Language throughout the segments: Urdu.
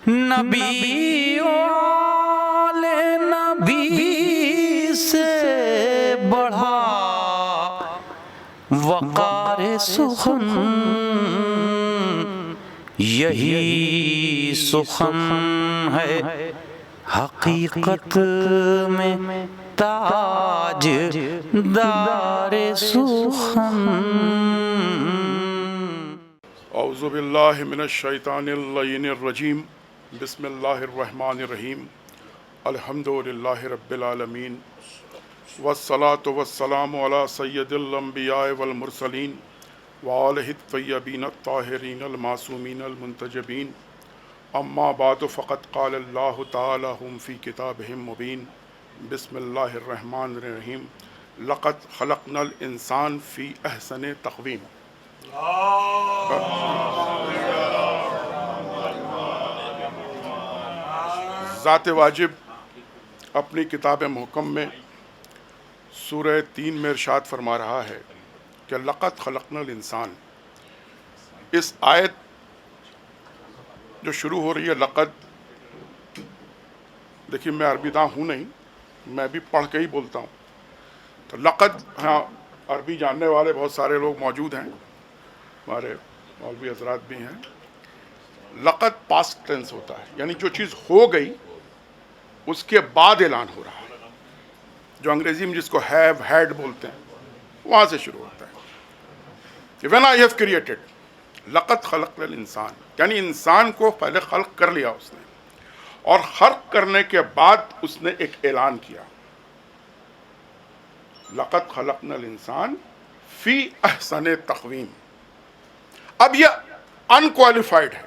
نبی والے نبی سے بڑھا وقار سخن، یہی سخن ہے حقیقت میں تاج دار سخن۔ اعوذ باللہ من الشیطان اللعین الرجیم، بسم اللہ الرحمن الرحیم، الحمد للہ رب العالمین، والصلاة والسلام علی سید الانبیاء والمرسلین وآلہ الطیبین الطاہرین المعصومین المنتجبین، اما بعد فقد قال اللہ تعالی ہم فی کتابہ مبین، بسم اللہ الرحمن الرحیم، لقد خلقنا الانسان فی احسن تقویم۔ ذات واجب اپنی کتاب محکم میں سورہ 3 میں ارشاد فرما رہا ہے کہ لقد خلقنا الانسان۔ اس آیت جو شروع ہو رہی ہے لقد، دیکھیے میں عربی داں ہوں نہیں، میں بھی پڑھ کے ہی بولتا ہوں، تو لقد، ہاں عربی جاننے والے بہت سارے لوگ موجود ہیں، ہمارے مولوی حضرات بھی ہیں۔ لقد پاسٹ ٹینس ہوتا ہے، یعنی جو چیز ہو گئی اس کے بعد اعلان ہو رہا ہے، جو انگریزی میں جس کو ہیو ہیڈ بولتے ہیں، وہاں سے شروع ہوتا ہے کہ when I have created، لقد خلقنا الانسان، یعنی انسان کو پہلے خلق کر لیا اس نے، اور خلق کرنے کے بعد اس نے ایک اعلان کیا، لقد خلقنا الانسان فی احسن تقویم۔ اب یہ انکوالیفائڈ ہے،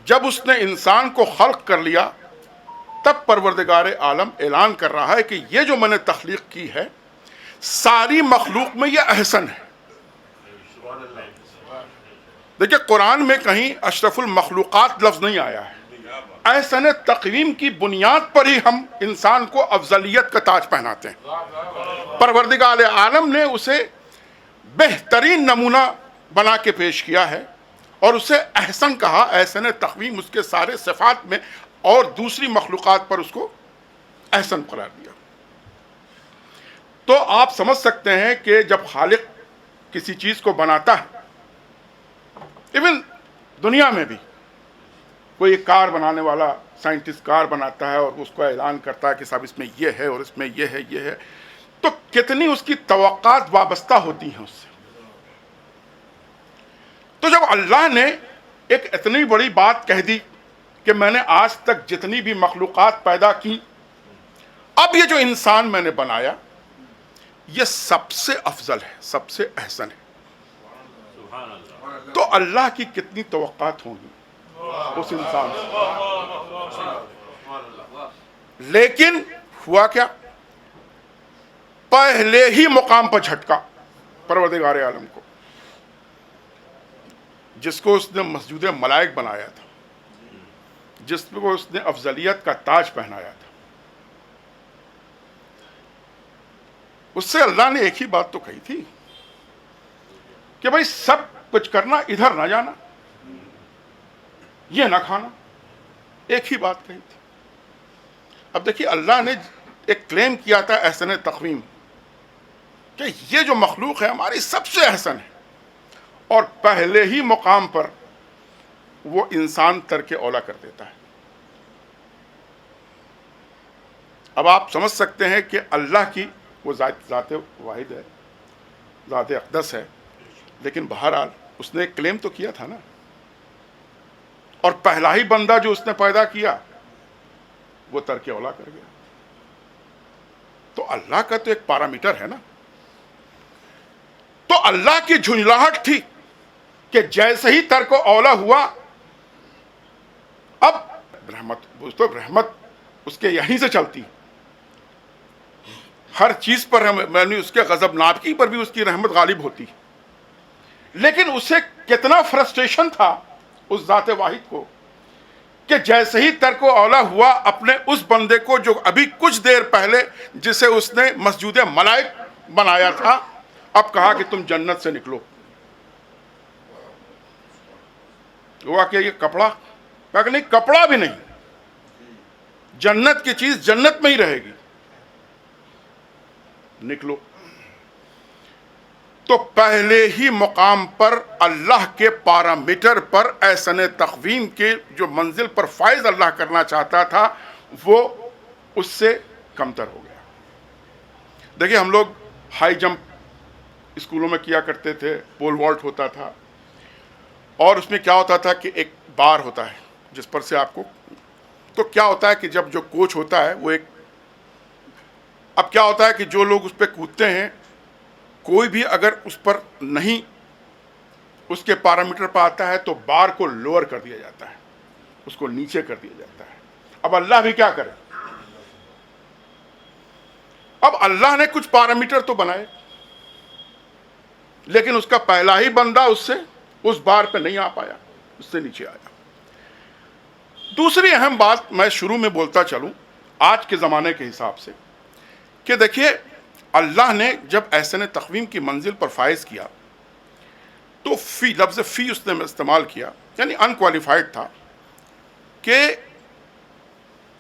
جب اس نے انسان کو خلق کر لیا تب پروردگار عالم اعلان کر رہا ہے کہ یہ جو میں نے تخلیق کی ہے ساری مخلوق میں یہ احسن ہے۔ دیکھیں قرآن میں کہیں اشرف المخلوقات لفظ نہیں آیا ہے، احسن تقویم کی بنیاد پر ہی ہم انسان کو افضلیت کا تاج پہناتے ہیں۔ پروردگار عالم نے اسے بہترین نمونہ بنا کے پیش کیا ہے اور اسے احسن کہا، احسن تقویم اس کے سارے صفات میں، اور دوسری مخلوقات پر اس کو احسن قرار دیا۔ تو آپ سمجھ سکتے ہیں کہ جب خالق کسی چیز کو بناتا ہے، ایون دنیا میں بھی کوئی ایک کار بنانے والا سائنٹسٹ کار بناتا ہے اور اس کو اعلان کرتا ہے کہ صاحب اس میں یہ ہے اور اس میں یہ ہے، یہ ہے، تو کتنی اس کی توقعات وابستہ ہوتی ہیں اس سے۔ تو جب اللہ نے ایک اتنی بڑی بات کہہ دی کہ میں نے آج تک جتنی بھی مخلوقات پیدا کی، اب یہ جو انسان میں نے بنایا یہ سب سے افضل ہے، سب سے احسن ہے، تو اللہ کی کتنی توقعات ہوں گی اس انسان سے۔ لیکن ہوا کیا؟ پہلے ہی مقام پر جھٹکا پروردگار عالم کو، جس کو اس نے مسجود ملائک بنایا تھا، جس کو اس نے افضلیت کا تاج پہنایا تھا، اس سے اللہ نے ایک ہی بات تو کہی تھی کہ بھائی سب کچھ کرنا، ادھر نہ جانا، یہ نہ کھانا، ایک ہی بات کہی تھی۔ اب دیکھیے اللہ نے ایک کلیم کیا تھا احسن تقویم، کہ یہ جو مخلوق ہے ہماری سب سے احسن ہے، اور پہلے ہی مقام پر وہ انسان ترک اولا کر دیتا ہے۔ اب آپ سمجھ سکتے ہیں کہ اللہ کی وہ ذات واحد ہے، ذات اقدس ہے، لیکن بہرحال اس نے ایک کلیم تو کیا تھا نا، اور پہلا ہی بندہ جو اس نے پیدا کیا وہ ترک اولا کر گیا۔ تو اللہ کا تو ایک پیرامیٹر ہے نا، تو اللہ کی جھنجھلاہٹ تھی کہ جیسے ہی ترک اولا ہوا، اب رحمت اس کے یہیں سے چلتی، ہر چیز پر یعنی اس کے غضب ناکی پر بھی اس کی رحمت غالب ہوتی، لیکن اسے کتنا فرسٹریشن تھا اس ذات واحد کو کہ جیسے ہی ترک اولا ہوا اپنے اس بندے کو جو ابھی کچھ دیر پہلے جسے اس نے مسجود ملائک بنایا تھا، اب کہا کہ تم جنت سے نکلو۔ ہوا کہ یہ کپڑا کہا کہ نہیں کپڑا بھی نہیں, جنت کی چیز جنت میں ہی رہے گی. نکلو. تو پہلے ہی مقام پر اللہ کے پارامیٹر پر احسن تقویم کے جو منزل پر فائز اللہ کرنا چاہتا تھا وہ اس سے کمتر ہو گیا. دیکھیں ہم لوگ ہائی جمپ اسکولوں میں کیا کرتے تھے, پول والٹ ہوتا تھا, اور اس میں کیا ہوتا تھا کہ ایک بار ہوتا ہے جس پر سے آپ کو, تو کیا ہوتا ہے کہ جب جو کوچ ہوتا ہے وہ ایک, اب کیا ہوتا ہے کہ جو لوگ اس پہ کودتے ہیں کوئی بھی اگر اس پر نہیں اس کے پیرامیٹر پہ آتا ہے تو بار کو لوور کر دیا جاتا ہے, اس کو نیچے کر دیا جاتا ہے. اب اللہ بھی کیا کرے, اب اللہ نے کچھ پیرامیٹر تو بنائے لیکن اس کا پہلا ہی بندہ اس بار پہ نہیں آ پایا, اس سے نیچے آیا. دوسری اہم بات میں شروع میں بولتا چلوں آج کے زمانے کے حساب سے کہ دیکھیے اللہ نے جب احسن تقویم کی منزل پر فائز کیا تو فی, لفظ فی اس نے استعمال کیا, یعنی انکوالیفائڈ تھا کہ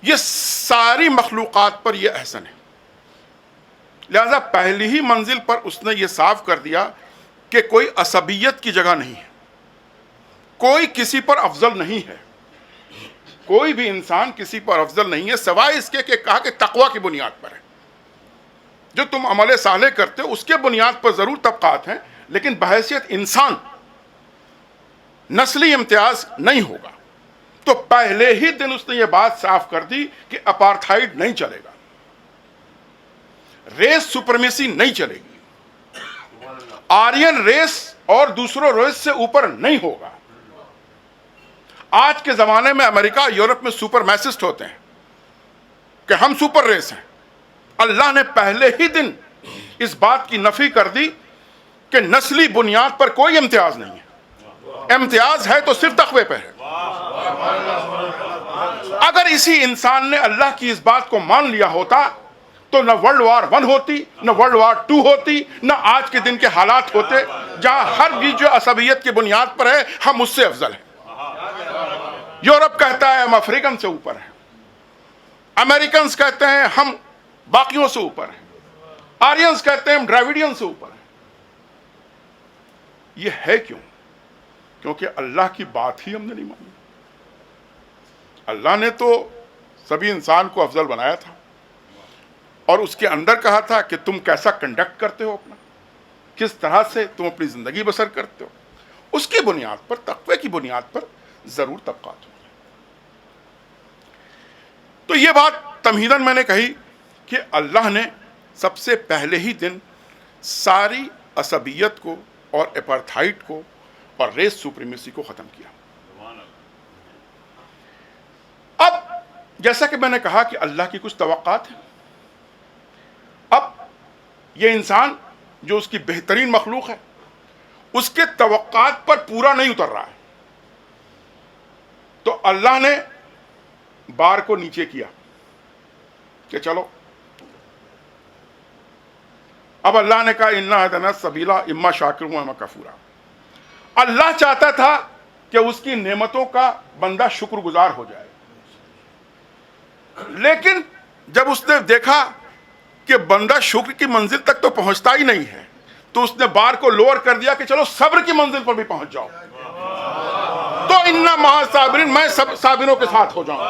یہ ساری مخلوقات پر یہ احسن ہے. لہذا پہلی ہی منزل پر اس نے یہ صاف کر دیا کہ کوئی عصبیت کی جگہ نہیں ہے, کوئی کسی پر افضل نہیں ہے, کوئی بھی انسان کسی پر افضل نہیں ہے سوائے اس کے کہ کہا کہ تقوی کی بنیاد پر ہے. جو تم عمل صالح کرتے ہو اس کے بنیاد پر ضرور طبقات ہیں لیکن بحیثیت انسان نسلی امتیاز نہیں ہوگا. تو پہلے ہی دن اس نے یہ بات صاف کر دی کہ اپارتھائڈ نہیں چلے گا, ریس سپرمیسی نہیں چلے گی, آرین ریس اور دوسروں ریس سے اوپر نہیں ہوگا. آج کے زمانے میں امریکہ یورپ میں سپر میسسٹ ہوتے ہیں کہ ہم سپر ریس ہیں. اللہ نے پہلے ہی دن اس بات کی نفی کر دی کہ نسلی بنیاد پر کوئی امتیاز نہیں ہے, امتیاز ہے تو صرف تقوی پہ ہے. اگر اسی انسان نے اللہ کی اس بات کو مان لیا ہوتا تو نہ ورلڈ وار 1 ہوتی, نہ ورلڈ وار 2 ہوتی, نہ آج کے دن کے حالات ہوتے جہاں ہر بھی جو عصبیت کی بنیاد پر ہے ہم اس سے افضل ہیں. یورپ کہتا ہے ہم افریقن سے اوپر ہیں, امریکنز کہتے ہیں ہم باقیوں سے اوپر ہیں, آرینز کہتے ہیں ہم ڈراویڈین سے اوپر ہیں. یہ ہے کیوں؟ کیونکہ اللہ کی بات ہی ہم نے نہیں مانی. اللہ نے تو سبھی انسان کو افضل بنایا تھا اور اس کے اندر کہا تھا کہ تم کیسا کنڈکٹ کرتے ہو اپنا, کس طرح سے تم اپنی زندگی بسر کرتے ہو, اس کی بنیاد پر, تقوی کی بنیاد پر ضرور طبقات ہوں. تو یہ بات تمہیداً میں نے کہی کہ اللہ نے سب سے پہلے ہی دن ساری عصبیت کو اور اپارتھائڈ کو اور ریس سپریمیسی کو ختم کیا. اب جیسا کہ میں نے کہا کہ اللہ کی کچھ توقعات ہیں. اب یہ انسان جو اس کی بہترین مخلوق ہے اس کے توقعات پر پورا نہیں اتر رہا ہے, تو اللہ نے بار کو نیچے کیا کہ چلو. اب اللہ نے کہا انا ہدینا السبیل اما شاکرا و اما کفورا. اللہ چاہتا تھا کہ اس کی نعمتوں کا بندہ شکر گزار ہو جائے, لیکن جب اس نے دیکھا کہ بندہ شکر کی منزل تک تو پہنچتا ہی نہیں ہے تو اس نے بار کو لوور کر دیا کہ چلو صبر کی منزل پر بھی پہنچ جاؤ. تو انا مع الصابرین, میں سب صابروں کے ساتھ ہو جاؤں.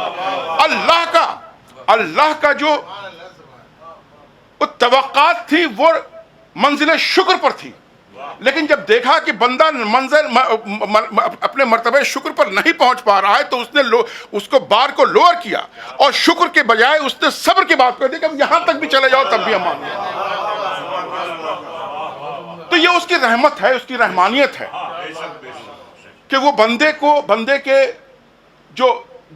اللہ کا جو توقعات تھی وہ منزل شکر پر تھی, لیکن جب دیکھا کہ بندہ اپنے مرتبہ شکر پر نہیں پہنچ پا رہا ہے تو اس نے اس کو بار کو لوور کیا اور شکر کے بجائے اس نے صبر کی بات کر دی کہ یہاں تک بھی چلے جاؤ تب بھی ہم مان لیں. تو یہ اس کی رحمت ہے, اس کی رحمانیت ہے کہ وہ بندے کے جو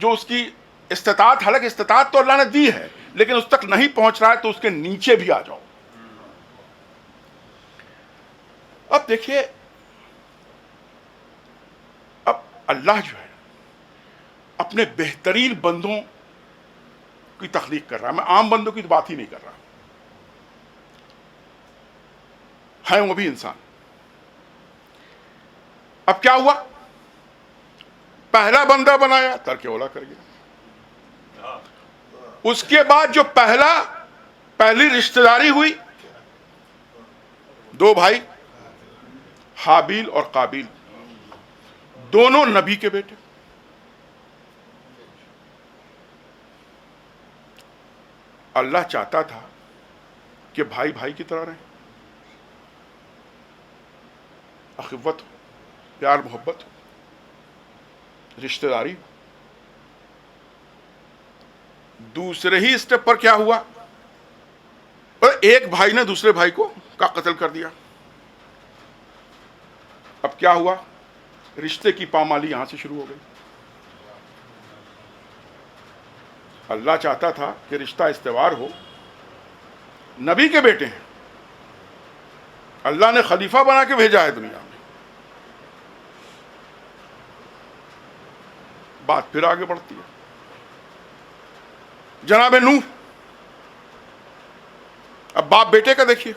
اس کی استطاعت, حالانکہ استطاعت تو اللہ نے دی ہے لیکن اس تک نہیں پہنچ رہا ہے تو اس کے نیچے بھی آ جاؤ. اب دیکھیے اب اللہ جو ہے اپنے بہترین بندوں کی تخلیق کر رہا ہے, میں عام بندوں کی تو بات ہی نہیں کر رہا, ہیں وہ بھی انسان. اب کیا ہوا پہلا بندہ بنایا، ترک اولا کر گیا۔ اس کے بعد جو پہلی رشتہ داری ہوئی، دو بھائی حابیل اور قابیل، دونوں نبی کے بیٹے۔ اللہ چاہتا تھا کہ بھائی بھائی کی طرح رہیں، اخوت ہو، پیار محبت ہو، رشتہ داری ہو۔ دوسرے ہی اسٹیپ پر کیا ہوا؟ ایک بھائی نے دوسرے بھائی کو کا قتل کر دیا۔ اب کیا ہوا؟ رشتے کی پامالی یہاں سے شروع ہو گئی۔ اللہ چاہتا تھا کہ رشتہ استوار ہو، نبی کے بیٹے ہیں، اللہ نے خلیفہ بنا کے بھیجا ہے دنیا میں۔ بات پھر آگے بڑھتی ہے۔ جناب نوح، اب باپ بیٹے کا دیکھیے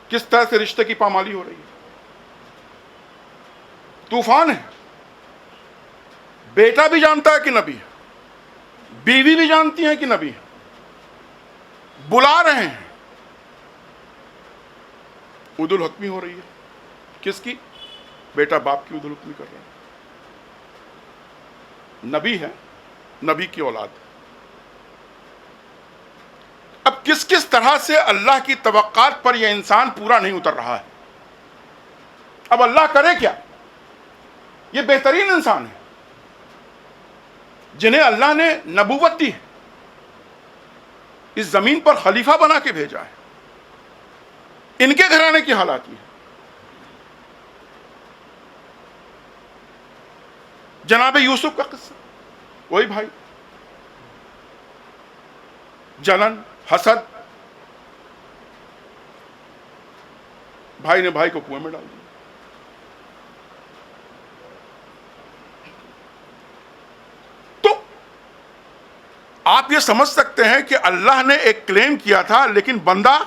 کس طرح سے رشتے کی پامالی ہو رہی ہے۔ طوفان ہے، بیٹا بھی جانتا ہے کہ نبی ہے، بیوی بھی جانتی ہے کہ نبی ہے، بلا رہے ہیں، عدل الحکمی ہو رہی ہے۔ کس کی؟ بیٹا باپ کی عدل الحکمی کر رہا ہے۔ نبی ہے، نبی کی اولاد۔ اب کس کس طرح سے اللہ کی توقعات پر یہ انسان پورا نہیں اتر رہا ہے۔ اب اللہ کرے کیا؟ یہ بہترین انسان ہے جنہیں اللہ نے نبوت دی ہے، اس زمین پر خلیفہ بنا کے بھیجا ہے۔ ان کے گھرانے کی حالات یہ ہے۔ جناب یوسف کا قصہ، وہی بھائی، جلن، حسد، بھائی نے بھائی کو کنویں میں ڈال دیا۔ تو آپ یہ سمجھ سکتے ہیں کہ اللہ نے ایک کلیم کیا تھا، لیکن بندہ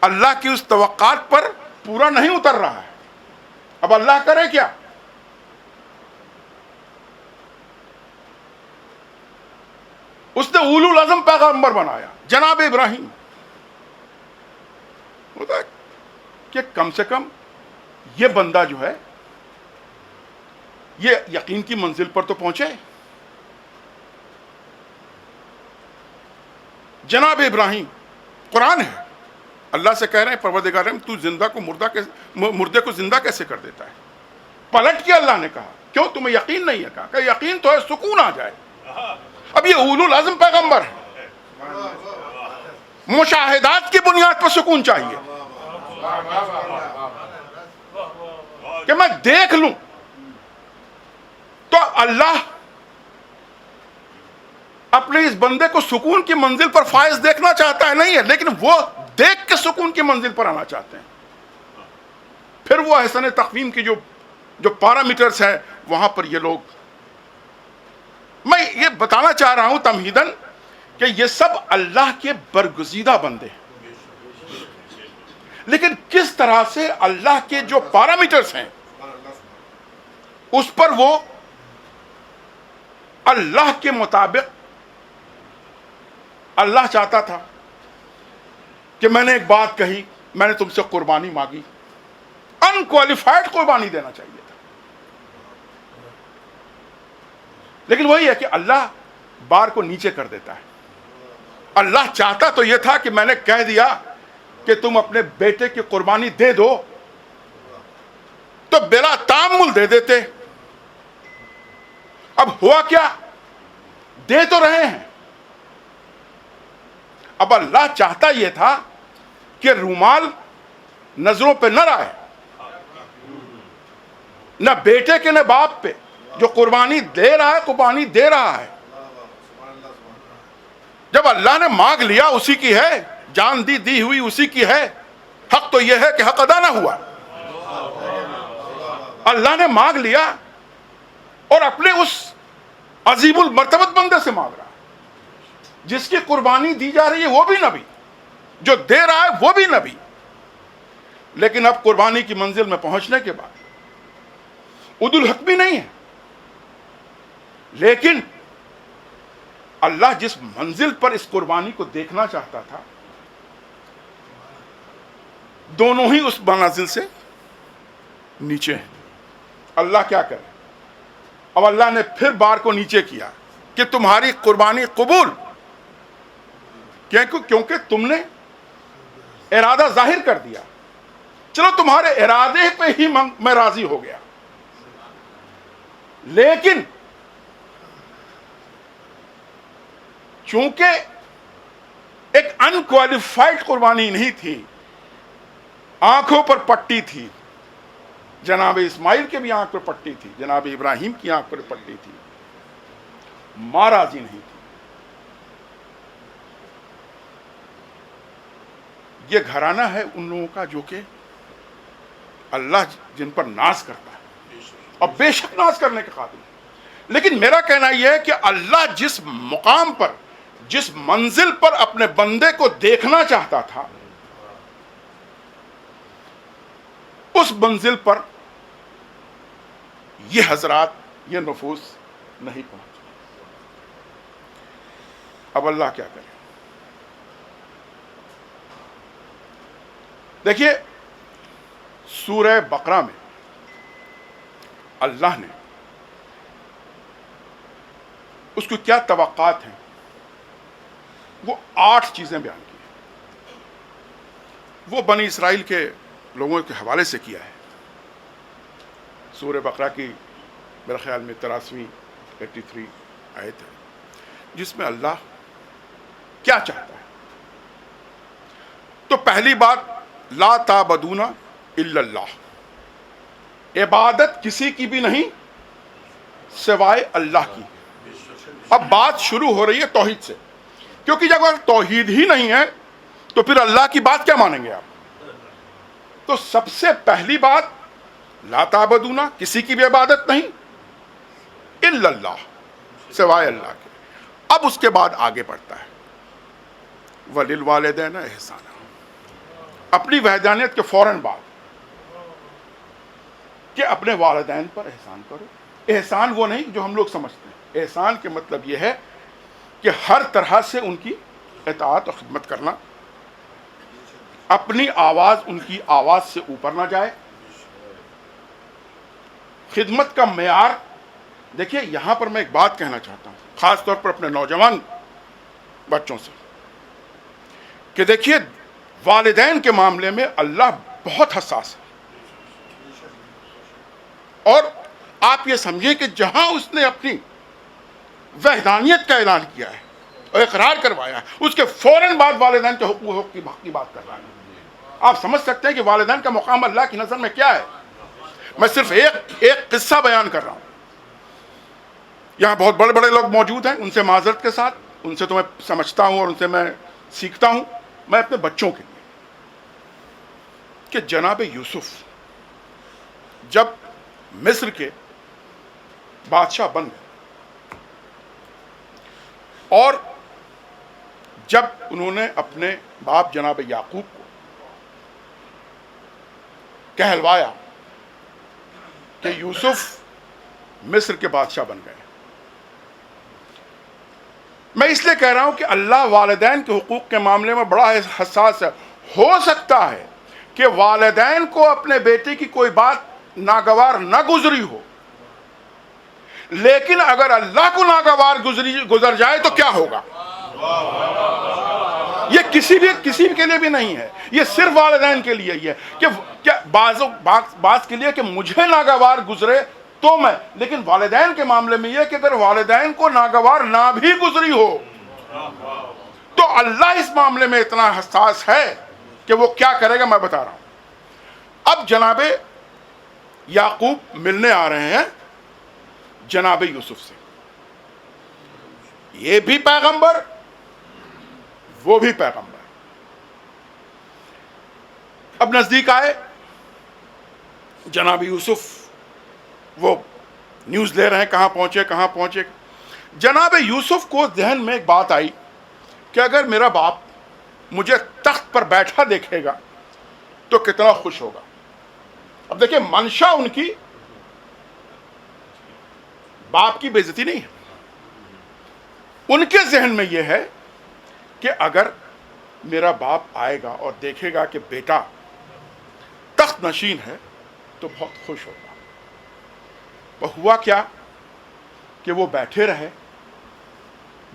اللہ کی اس توقعات پر پورا نہیں اتر رہا ہے۔ اب اللہ کرے کیا؟ اس نے اولو العزم پیغمبر بنایا، جناب ابراہیم۔ ہوتا ہے کہ کم سے کم یہ بندہ جو ہے یہ یقین کی منزل پر تو پہنچے۔ جناب ابراہیم، قرآن ہے، اللہ سے کہہ رہے ہیں پروردگارم تو مردے کو زندہ کیسے کر دیتا ہے؟ پلٹ کے اللہ نے کہا کیوں تمہیں یقین نہیں ہے؟ کہا کہ یقین تو ہے، سکون آ جائے۔ اب یہ اولو العزم پیغمبر ہے، مشاہدات کی بنیاد پر سکون چاہیے کہ میں دیکھ لوں۔ تو اللہ اپنے اس بندے کو سکون کی منزل پر فائز دیکھنا چاہتا ہے، نہیں ہے، لیکن وہ دیکھ کے سکون کی منزل پر آنا چاہتے ہیں۔ پھر وہ احسن تقویم کی جو پیرامیٹرز ہیں وہاں پر یہ لوگ، میں یہ بتانا چاہ رہا ہوں تمہیداً کہ یہ سب اللہ کے برگزیدہ بندے ہیں، لیکن کس طرح سے اللہ کے جو پیرامیٹرز ہیں اس پر وہ اللہ کے مطابق، اللہ چاہتا تھا کہ میں نے ایک بات کہی، میں نے تم سے قربانی مانگی، انکوالیفائڈ قربانی دینا چاہیے تھا، لیکن وہی ہے کہ اللہ بار کو نیچے کر دیتا ہے۔ اللہ چاہتا تو یہ تھا کہ میں نے کہہ دیا کہ تم اپنے بیٹے کی قربانی دے دو، تو بلا تامل دے دیتے۔ اب ہوا کیا؟ دے تو رہے ہیں۔ اب اللہ چاہتا یہ تھا کہ رومال نظروں پہ نہ رہے، نہ بیٹے کے نہ باپ پہ، جو قربانی دے رہا ہے قربانی دے رہا ہے۔ جب اللہ نے مانگ لیا اسی کی ہے، جان دی ہوئی اسی کی ہے، حق تو یہ ہے کہ حق ادا نہ ہوا۔ اللہ نے مانگ لیا اور اپنے اس عظیم المرتبت بندے سے مانگ رہا ہے، جس کی قربانی دی جا رہی ہے وہ بھی نبی، جو دے رہا ہے وہ بھی نبی۔ لیکن اب قربانی کی منزل میں پہنچنے کے بعد عدل الحکمی نہیں ہے، لیکن اللہ جس منزل پر اس قربانی کو دیکھنا چاہتا تھا، دونوں ہی اس منزل سے نیچے ہیں۔ اللہ کیا کرے؟ اب اللہ نے پھر بار کو نیچے کیا کہ تمہاری قربانی قبول، کیونکہ تم نے ارادہ ظاہر کر دیا، چلو تمہارے ارادے پہ ہی میں راضی ہو گیا، لیکن چونکہ ایک انکوالیفائڈ قربانی نہیں تھی، آنکھوں پر پٹی تھی، جناب اسماعیل کے بھی آنکھ پر پٹی تھی، جناب ابراہیم کی آنکھ پر پٹی تھی، ماں راضی نہیں تھی۔ یہ گھرانہ ہے ان لوگوں کا جو کہ اللہ جن پر ناز کرتا ہے، اور بے شک ناز کرنے کے قابل ہے۔ لیکن میرا کہنا یہ ہے کہ اللہ جس مقام پر، جس منزل پر اپنے بندے کو دیکھنا چاہتا تھا، اس منزل پر یہ حضرات، یہ نفوس نہیں پہنچے۔ اب اللہ کیا کرے؟ دیکھیے سورہ بقرہ میں اللہ نے اس کو کیا توقعات ہیں، وہ 8 چیزیں بیان کی ہیں۔ وہ بنی اسرائیل کے لوگوں کے حوالے سے کیا ہے۔ سورہ بقرہ کی میرے خیال میں 83 آیت ہے، جس میں اللہ کیا چاہتا ہے۔ تو پہلی بات، لا تعبدون الا اللہ، عبادت کسی کی بھی نہیں سوائے اللہ کی۔ اب بات شروع ہو رہی ہے توحید سے، کیونکہ جب اگر توحید ہی نہیں ہے تو پھر اللہ کی بات کیا مانیں گے آپ؟ تو سب سے پہلی بات، لا تعبدون، کسی کی بھی عبادت نہیں، الا اللہ، سوائے اللہ کے۔ اب اس کے بعد آگے بڑھتا ہے، وَلِلْوَالِدَيْنِ إِحْسَانًا، اپنی وحدانیت کے فوراً بعد کہ اپنے والدین پر احسان کرو۔ احسان وہ نہیں جو ہم لوگ سمجھتے ہیں، احسان کے مطلب یہ ہے کہ ہر طرح سے ان کی اطاعت اور خدمت کرنا، اپنی آواز ان کی آواز سے اوپر نہ جائے۔ خدمت کا معیار دیکھیے، یہاں پر میں ایک بات کہنا چاہتا ہوں، خاص طور پر اپنے نوجوان بچوں سے، کہ دیکھیے والدین کے معاملے میں اللہ بہت حساس ہے، اور آپ یہ سمجھیں کہ جہاں اس نے اپنی وحدانیت کا اعلان کیا ہے اور اقرار کروایا ہے، اس کے فوراً بعد والدین کے حقوق کی بات کر رہا ہے۔ آپ سمجھ سکتے ہیں کہ والدین کا مقام اللہ کی نظر میں کیا ہے۔ میں صرف ایک قصہ بیان کر رہا ہوں۔ یہاں بہت بڑے بڑے لوگ موجود ہیں، ان سے معذرت کے ساتھ، ان سے تو میں سمجھتا ہوں اور ان سے میں سیکھتا ہوں۔ میں اپنے بچوں کے لیے کہ جناب یوسف جب مصر کے بادشاہ بن گئے، اور جب انہوں نے اپنے باپ جناب یعقوب کو کہلوایا کہ یوسف مصر کے بادشاہ بن گئے، میں اس لیے کہہ رہا ہوں کہ اللہ والدین کے حقوق کے معاملے میں بڑا حساس ہے۔ ہو سکتا ہے کہ والدین کو اپنے بیٹے کی کوئی بات ناگوار نہ گزری ہو، لیکن اگر اللہ کو ناگوار گزر جائے تو کیا ہوگا؟ یہ کسی کے لیے بھی نہیں ہے، یہ صرف والدین کے لیے ہی ہے کہ بعض کے لیے کہ مجھے ناگوار گزرے تو میں، لیکن والدین کے معاملے میں یہ کہ اگر والدین کو ناگوار نہ بھی گزری ہو تو اللہ اس معاملے میں اتنا حساس ہے کہ وہ کیا کرے گا، میں بتا رہا ہوں۔ اب جناب یعقوب ملنے آ رہے ہیں جناب یوسف سے، یہ بھی پیغمبر وہ بھی پیغمبر۔ اب نزدیک آئے جناب یوسف، وہ نیوز لے رہے ہیں کہاں پہنچے۔ جناب یوسف کو ذہن میں ایک بات آئی کہ اگر میرا باپ مجھے تخت پر بیٹھا دیکھے گا تو کتنا خوش ہوگا۔ اب دیکھیں، منشا ان کی باپ کی بے عزتی نہیں ہے، ان کے ذہن میں یہ ہے کہ اگر میرا باپ آئے گا اور دیکھے گا کہ بیٹا تخت نشین ہے تو بہت خوش ہوگا. وہ ہوا کیا کہ وہ بیٹھے رہے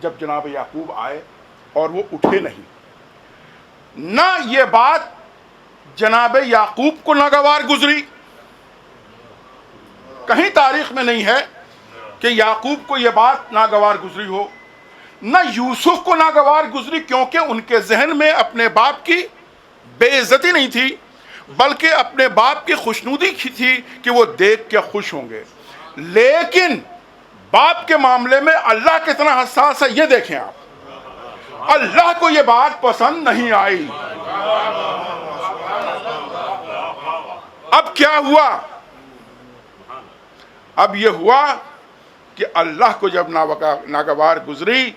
جب جناب یعقوب آئے اور وہ اٹھے نہیں. نہ یہ بات جناب یعقوب کو ناگوار گزری، کہیں تاریخ میں نہیں ہے کہ یعقوب کو یہ بات ناگوار گزری ہو، نہ یوسف کو ناگوار گزری، کیونکہ ان کے ذہن میں اپنے باپ کی بے عزتی نہیں تھی بلکہ اپنے باپ کی خوشنودی تھی کہ وہ دیکھ کے خوش ہوں گے. لیکن باپ کے معاملے میں اللہ کتنا حساس ہے یہ دیکھیں آپ. اللہ کو یہ بات پسند نہیں آئی. اب کیا ہوا؟ اب یہ ہوا کہ اللہ کو جب ناگوار گزری،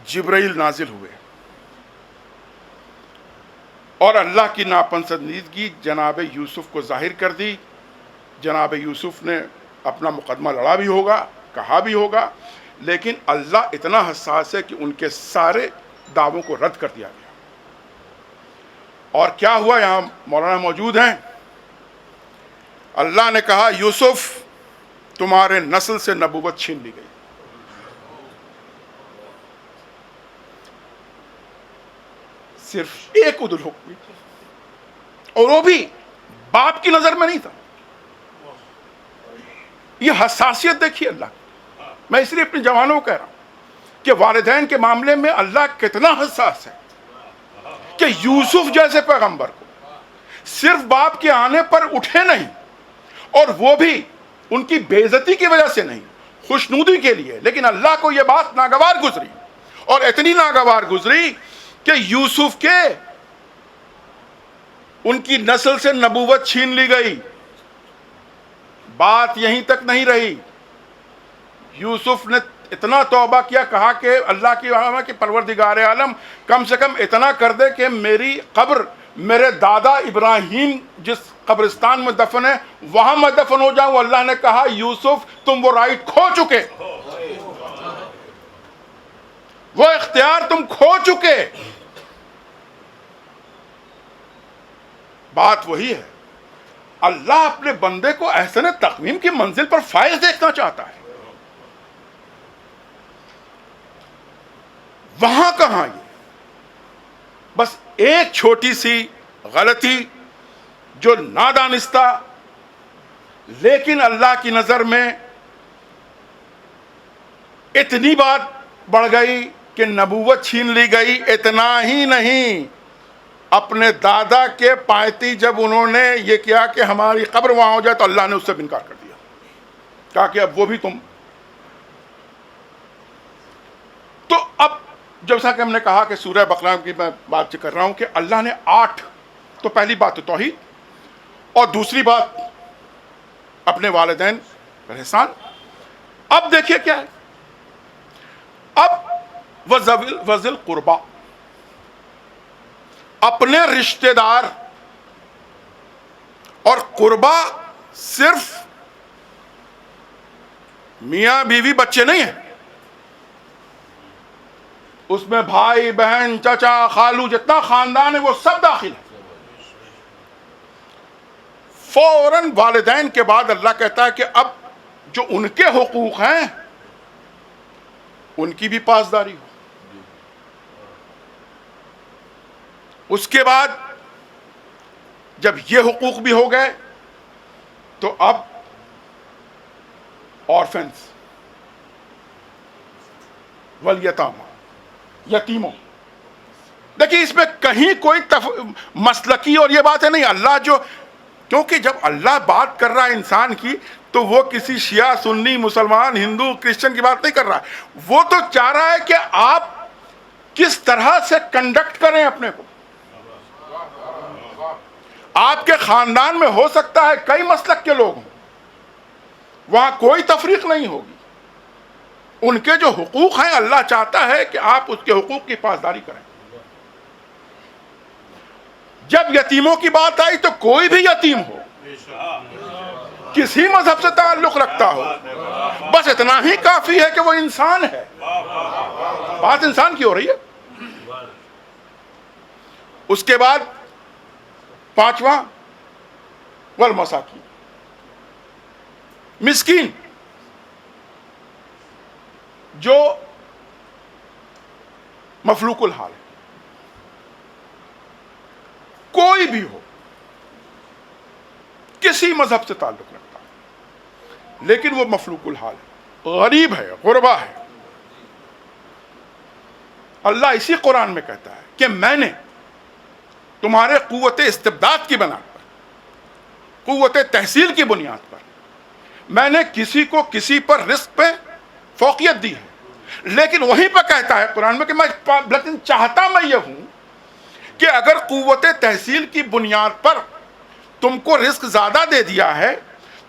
جبرائیل نازل ہوئے اور اللہ کی ناپسندیدگی جناب یوسف کو ظاہر کر دی. جناب یوسف نے اپنا مقدمہ لڑا بھی ہوگا، کہا بھی ہوگا، لیکن اللہ اتنا حساس ہے کہ ان کے سارے دعووں کو رد کر دیا گیا. اور کیا ہوا؟ یہاں مولانا موجود ہیں. اللہ نے کہا یوسف تمہارے نسل سے نبوت چھین لی گئی. صرف ایک عدل حکم تھی اور وہ بھی باپ کی نظر میں نہیں تھا. یہ حساسیت دیکھیے اللہ کی. میں اس لیے اپنے جوانوں کو کہہ رہا ہوں کہ والدین کے معاملے میں اللہ کتنا حساس ہے کہ یوسف جیسے پیغمبر کو صرف باپ کے آنے پر اٹھے نہیں، اور وہ بھی ان کی بے عزتی کی وجہ سے نہیں، خوشنودی کے لیے. لیکن اللہ کو یہ بات ناگوار گزری، اور اتنی ناگوار گزری کہ یوسف کے ان کی نسل سے نبوت چھین لی گئی. بات یہیں تک نہیں رہی. یوسف نے اتنا توبہ کیا، کہا کہ اللہ کی پروردگار عالم کم سے کم اتنا کر دے کہ میری قبر میرے دادا ابراہیم جس قبرستان میں دفن ہے وہاں میں دفن ہو جاؤں. اللہ نے کہا یوسف تم وہ رائٹ کھو چکے، وہ اختیار تم کھو چکے. بات وہی ہے، اللہ اپنے بندے کو احسن تقویم کی منزل پر فائز دیکھنا چاہتا ہے. وہاں کہاں یہ بس ایک چھوٹی سی غلطی جو نادانستہ لیکن اللہ کی نظر میں اتنی بات بڑھ گئی کہ نبوت چھین لی گئی. اتنا ہی نہیں، اپنے دادا کے پائتی جب انہوں نے یہ کیا کہ ہماری قبر وہاں ہو جائے تو اللہ نے اس سے انکار کر دیا، کہا کہ اب وہ بھی تم. تو اب جیسا کہ ہم نے کہا کہ سورہ بقرہ کی میں بات کر رہا ہوں کہ اللہ نے 8 تو پہلی بات تو توحید، اور دوسری بات اپنے والدین پر احسان. اب دیکھیے کیا ہے، اب وذل قربا، اپنے رشتہ دار. اور قربا صرف میاں بیوی بچے نہیں ہیں، اس میں بھائی بہن چچا خالو جتنا خاندان ہے وہ سب داخل ہے. فوراً والدین کے بعد اللہ کہتا ہے کہ اب جو ان کے حقوق ہیں ان کی بھی پاسداری ہو. اس کے بعد جب یہ حقوق بھی ہو گئے تو اب آرفنس والیتاما، یتیموں. دیکھیے اس میں کہیں کوئی مسلکی اور یہ بات ہے نہیں. اللہ جو، کیونکہ جب اللہ بات کر رہا ہے انسان کی تو وہ کسی شیعہ سنی مسلمان ہندو کرسچن کی بات نہیں کر رہا ہے. وہ تو چاہ رہا ہے کہ آپ کس طرح سے کنڈکٹ کریں اپنے کو. آپ کے خاندان میں ہو سکتا ہے کئی مسلک کے لوگ ہوں، وہاں کوئی تفریق نہیں ہوگی. ان کے جو حقوق ہیں اللہ چاہتا ہے کہ آپ اس کے حقوق کی پاسداری کریں. جب یتیموں کی بات آئی تو کوئی بھی یتیم ہو، کسی مذہب سے تعلق رکھتا ہو، بس اتنا ہی کافی ہے کہ وہ انسان ہے. بات انسان کی ہو رہی ہے. اس کے بعد پانچواں والمساکین، مسکین جو مفلوق الحال ہے، کوئی بھی ہو، کسی مذہب سے تعلق رکھتا ہے لیکن وہ مفلوق الحال ہے، غریب ہے، غربا ہے. اللہ اسی قرآن میں کہتا ہے کہ میں نے تمہارے قوت استبداد کی بنا پر، قوت تحصیل کی بنیاد پر میں نے کسی کو کسی پر رزق پہ فوقیت دی ہے، لیکن وہیں پہ کہتا ہے قرآن میں کہ لیکن چاہتا میں یہ ہوں کہ اگر قوت تحصیل کی بنیاد پر تم کو رزق زیادہ دے دیا ہے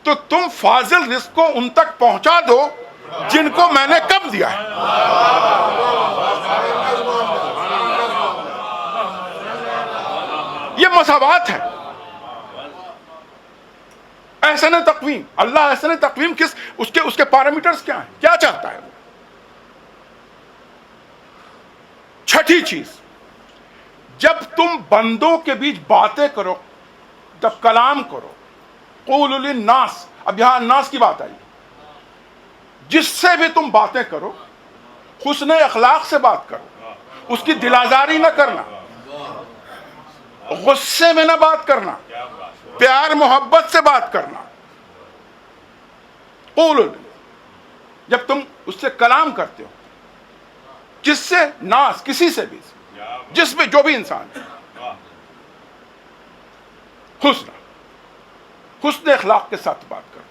تو تم فاضل رزق کو ان تک پہنچا دو جن کو میں نے کم دیا ہے. یہ مساوات ہے. احسن تقویم، اللہ احسن تقویم کس اس کے پیرامیٹرز کیا ہیں، کیا چاہتا ہے وہ؟ چھٹی چیز، جب تم بندوں کے بیچ باتیں کرو، جب کلام کرو، قولوا للناس، اب یہاں الناس کی بات آئی، جس سے بھی تم باتیں کرو حسن اخلاق سے بات کرو، اس کی دل آزاری نہ کرنا، غصے میں نہ بات کرنا، پیار محبت سے بات کرنا. قولوا، جب تم اس سے کلام کرتے ہو، کس سے؟ ناس، کسی سے بھی، جس میں جو بھی انسان ہے، حسن اخلاق کے ساتھ بات کرو.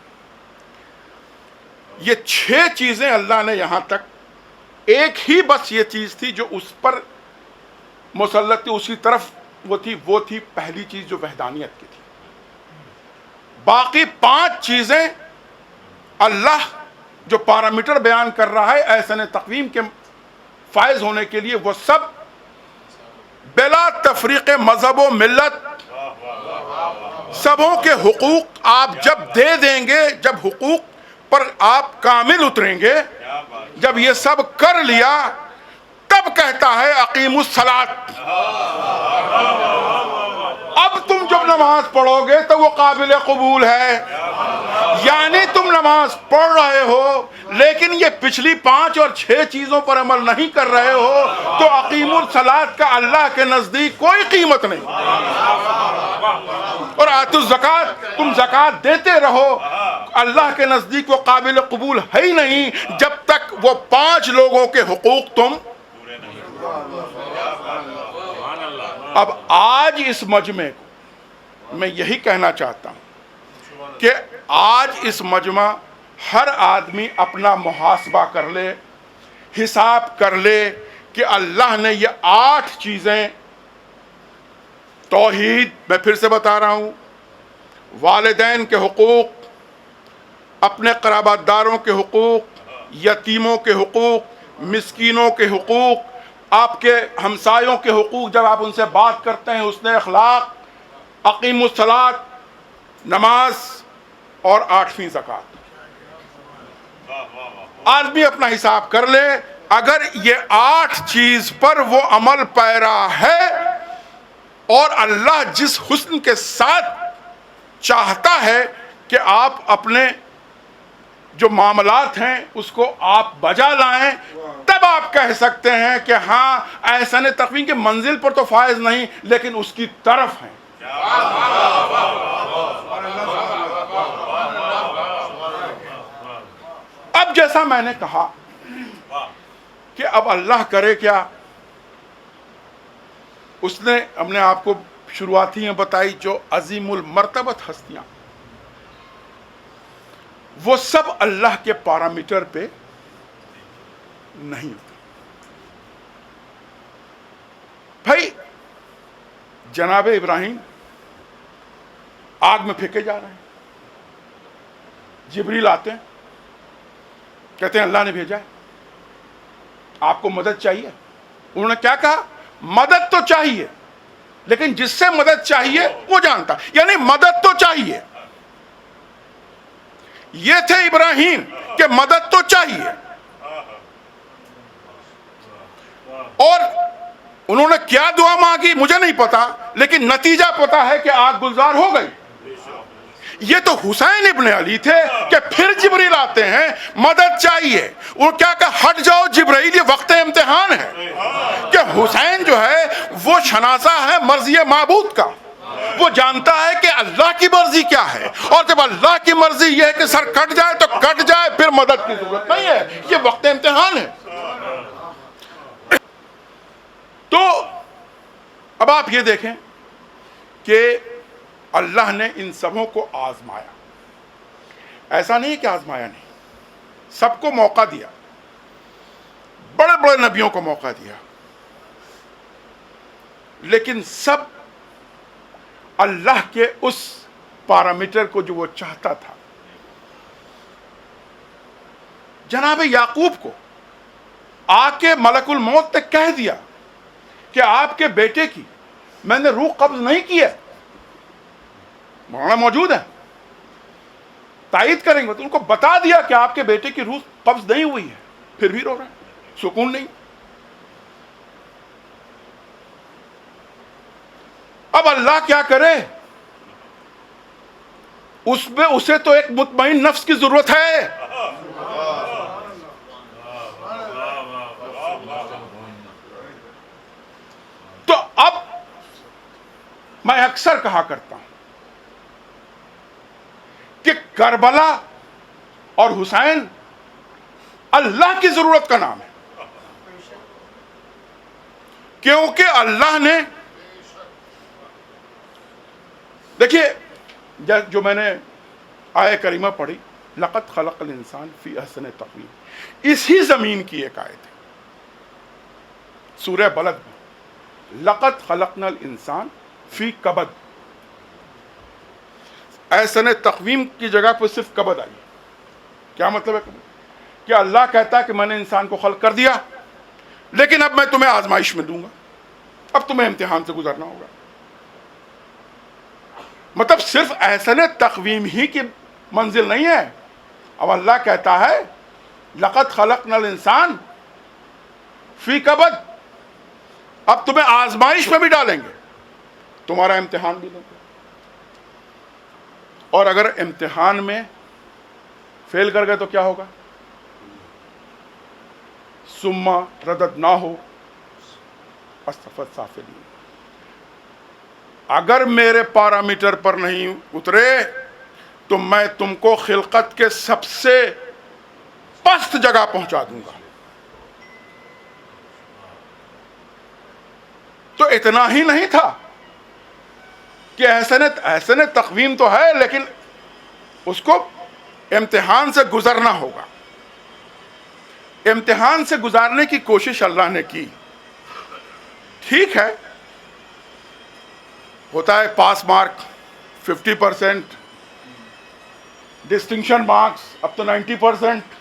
یہ 6 چیزیں اللہ نے یہاں تک، ایک ہی بس یہ چیز تھی جو اس پر مسلط تھی، اسی طرف وہ تھی پہلی چیز جو وحدانیت کی تھی. باقی 5 چیزیں اللہ جو پیرامیٹر بیان کر رہا ہے احسن تقویم کے فائز ہونے کے لیے، وہ سب بلا تفریق مذہب و ملت، سبوں کے حقوق آپ جب دے دیں گے، جب حقوق پر آپ کامل اتریں گے، جب یہ سب کر لیا تب کہتا ہے اقیموا الصلاۃ. اب تم جب نماز پڑھو گے تو وہ قابل قبول ہے. یعنی تم نماز پڑھ رہے ہو لیکن یہ پچھلی 5 اور 6 چیزوں پر عمل نہیں کر رہے ہو تو اقیموا الصلاۃ کا اللہ کے نزدیک کوئی قیمت نہیں. اور آتوا الزکات، تم زکات دیتے رہو، اللہ کے نزدیک وہ قابل قبول ہے ہی نہیں جب تک وہ 5 لوگوں کے حقوق تم. اب آج اس مجمع کو میں یہی کہنا چاہتا ہوں کہ آج اس مجمع ہر آدمی اپنا محاسبہ کر لے، حساب کر لے کہ اللہ نے یہ 8 چیزیں، توحید، میں پھر سے بتا رہا ہوں، والدین کے حقوق، اپنے قرابت داروں کے حقوق، یتیموں کے حقوق، مسکینوں کے حقوق، آپ کے ہمسایوں کے حقوق جب آپ ان سے بات کرتے ہیں، حسن اخلاق، اقیموا الصلاۃ، نماز، اور 8ویں زکات. آدمی اپنا حساب کر لے، اگر یہ 8 چیز پر وہ عمل پیرا ہے اور اللہ جس حسن کے ساتھ چاہتا ہے کہ آپ اپنے جو معاملات ہیں اس کو آپ بجا لائیں، تب آپ کہہ سکتے ہیں کہ ہاں احسن تقویم کی منزل پر تو فائز نہیں لیکن اس کی طرف ہیں. اب جیسا میں نے کہا کہ اب اللہ کرے کیا، اس نے ہم نے آپ کو شروعاتی میں بتائی جو عظیم المرتبت ہستیاں، وہ سب اللہ کے پیرامیٹر پہ نہیں ہوتے. بھائی جناب ابراہیم آگ میں پھینکے جا رہے ہیں، جبریل آتے ہیں، کہتے ہیں اللہ نے بھیجا ہے، آپ کو مدد چاہیے. انہوں نے کیا کہا؟ مدد تو چاہیے لیکن جس سے مدد چاہیے وہ جانتا، یعنی مدد تو چاہیے. یہ تھے ابراہیم کہ مدد تو چاہیے. اور انہوں نے کیا دعا مانگی مجھے نہیں پتا، لیکن نتیجہ پتا ہے کہ آگ گلزار ہو گئی۔ یہ تو حسین ابن علی تھے کہ پھر جبریل آتے ہیں، مدد چاہیے، وہ کیا کہ ہٹ جاؤ جبرائیل، یہ وقت امتحان ہے۔ کہ حسین جو ہے وہ شناسہ ہے مرضی معبود کا، وہ جانتا ہے کہ اللہ کی مرضی کیا ہے، اور جب اللہ کی مرضی یہ ہے کہ سر کٹ جائے تو کٹ جائے، پھر مدد کی ضرورت نہیں ہے، یہ وقت امتحان ہے۔ تو اب آپ یہ دیکھیں کہ اللہ نے ان سبوں کو آزمایا، ایسا نہیں کہ آزمایا نہیں، سب کو موقع دیا، بڑے بڑے نبیوں کو موقع دیا، لیکن سب اللہ کے اس پیرامیٹر کو جو وہ چاہتا تھا۔ جناب یعقوب کو آ کے ملک الموت نے کہہ دیا کہ آپ کے بیٹے کی میں نے روح قبض نہیں کی ہے، مولانا موجود ہے تائید کریں گے، تو ان کو بتا دیا کہ آپ کے بیٹے کی روح قبض نہیں ہوئی ہے، پھر بھی رو رہے ہیں، سکون نہیں۔ اب اللہ کیا کرے، اس میں اسے تو ایک مطمئن نفس کی ضرورت ہے۔ تو اب میں اکثر کہا کرتا ہوں کہ کربلا اور حسین اللہ کی ضرورت کا نام ہے، کیونکہ اللہ نے، دیکھیے جو میں نے آیہ کریمہ پڑھی، لقد خلق الانسان فی احسن تقویم، اسی زمین کی ایک آیت ہے سورہ بلد میں، لقد خلقنا الانسان فی کبد، احسن تقویم کی جگہ پر صرف کبد آئی۔ کیا مطلب ہے کبد؟ کہ اللہ کہتا ہے کہ میں نے انسان کو خلق کر دیا، لیکن اب میں تمہیں آزمائش میں دوں گا، اب تمہیں امتحان سے گزرنا ہوگا۔ مطلب صرف احسن تقویم ہی کی منزل نہیں ہے، اب اللہ کہتا ہے لقد خلقنا الانسان فی کبد، اب تمہیں آزمائش میں بھی ڈالیں گے، تمہارا امتحان بھی لیں گے، اور اگر امتحان میں فیل کر گئے تو کیا ہوگا؟ ثم رددناہ اسفل سافلین، اگر میرے پیرامیٹر پر نہیں اترے تو میں تم کو خلقت کے سب سے پست جگہ پہنچا دوں گا۔ تو اتنا ہی نہیں تھا کہ احسن تقویم تو ہے، لیکن اس کو امتحان سے گزرنا ہوگا۔ امتحان سے گزارنے کی کوشش اللہ نے کی، ٹھیک ہے، ہوتا ہے پاس مارک 50%، ڈسٹنکشن مارکس اب تو 90%،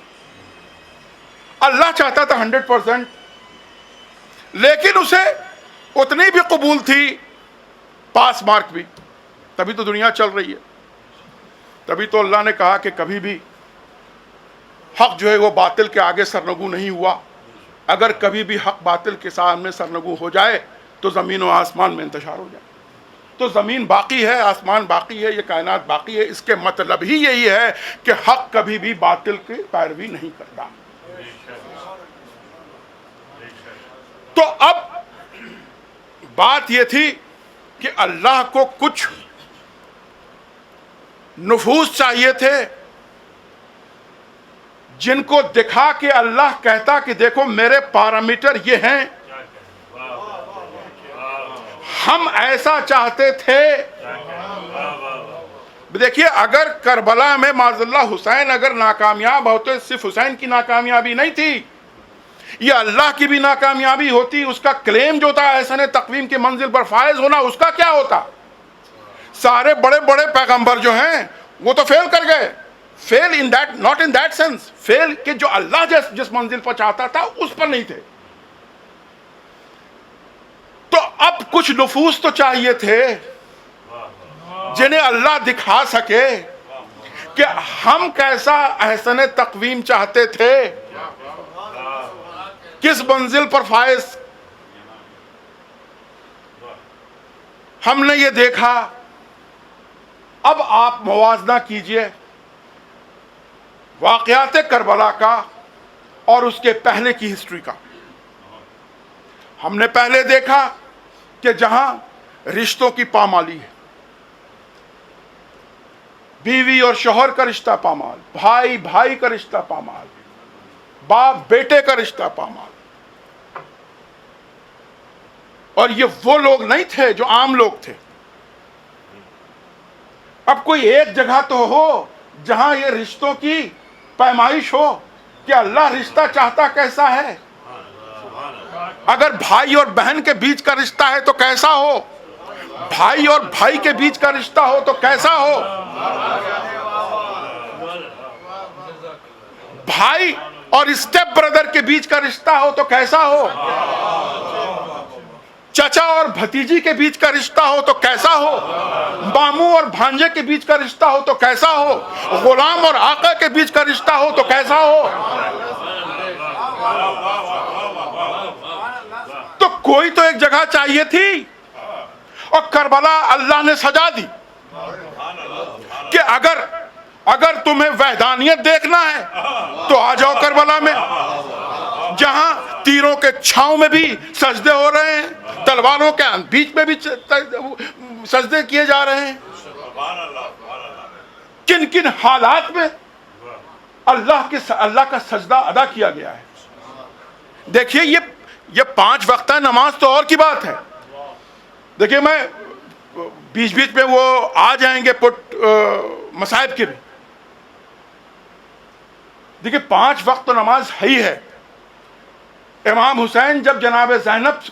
اللہ چاہتا تھا 100%، لیکن اسے اتنی بھی قبول تھی پاس مارک بھی، تبھی تو دنیا چل رہی ہے، تبھی تو اللہ نے کہا کہ کبھی بھی حق جو ہے وہ باطل کے آگے سرنگو نہیں ہوا، اگر کبھی بھی حق باطل کے سامنے سرنگو ہو جائے تو زمین و آسمان میں انتشار ہو جائے۔ تو زمین باقی ہے، آسمان باقی ہے، یہ کائنات باقی ہے، اس کے مطلب ہی یہی ہے کہ حق کبھی بھی باطل کی پیروی نہیں کرتا۔ تو اب بات یہ تھی کہ اللہ کو کچھ نفوس چاہیے تھے جن کو دکھا کے اللہ کہتا کہ دیکھو میرے پیرامیٹر یہ ہیں، ہم ایسا چاہتے تھے۔ دیکھیے اگر کربلا میں معاذ اللہ حسین اگر ناکامیاب ہوتے، صرف حسین کی ناکامیابی نہیں تھی، یہ اللہ کی بھی ناکامیابی ہوتی، اس کا کلیم جو تھا احسن تقویم کی منزل پر فائز ہونا، اس کا کیا ہوتا؟ سارے بڑے بڑے پیغمبر جو ہیں وہ تو فیل کر گئے، fail in that, not in that sense, fail کہ جو اللہ جس منزل پر چاہتا تھا اس پر نہیں تھے۔ تو اب کچھ نفوس تو چاہیے تھے جنہیں اللہ دکھا سکے کہ ہم کیسا احسن تقویم چاہتے تھے، کس منزل پر فائز ہم نے یہ دیکھا. اب آپ موازنہ کیجئے واقعات کربلا کا اور اس کے پہلے کی ہسٹری کا. ہم نے پہلے دیکھا کہ جہاں رشتوں کی پامالی ہے، بیوی اور شوہر کا رشتہ پامال، بھائی بھائی کا رشتہ پامال، باپ بیٹے کا رشتہ پامال. اور یہ وہ لوگ نہیں تھے جو عام لوگ تھے. اب کوئی ایک جگہ تو ہو جہاں یہ رشتوں کی پیمائش ہو کہ اللہ رشتہ چاہتا کیسا ہے. اگر بھائی اور بہن کے بیچ کا رشتہ ہے تو کیسا ہو، بھائی اور بھائی کے بیچ کا رشتہ ہو تو کیسا ہو، بھائی اور اسٹیپ بردر کے بیچ کا رشتہ ہو تو کیسا ہو، چچا اور بھتیجی کے بیچ کا رشتہ ہو تو کیسا ہو، ماموں اور بھانجے کے بیچ کا رشتہ ہو تو کیسا ہو، غلام اور آقا کے بیچ کا رشتہ ہو تو کیسا ہو. تو کوئی تو ایک جگہ چاہیے تھی، اور کربلا اللہ نے سجا دی کہ اگر تمہیں وحدانیت دیکھنا ہے تو آ جاؤ کربلا میں، جہاں تیروں کے چھاؤں میں بھی سجدے ہو رہے ہیں، تلواروں کے بیچ میں بھی سجدے کیے جا رہے ہیں. کن کن حالات میں اللہ کا سجدہ ادا کیا گیا ہے. دیکھیے یہ 5 وقتہ نماز تو اور کی بات ہے. دیکھیے میں بیچ بیچ میں وہ آ جائیں گے مصائب کے بھی. دیکھیے 5 وقت تو نماز ہی ہے. امام حسین جب جناب زینب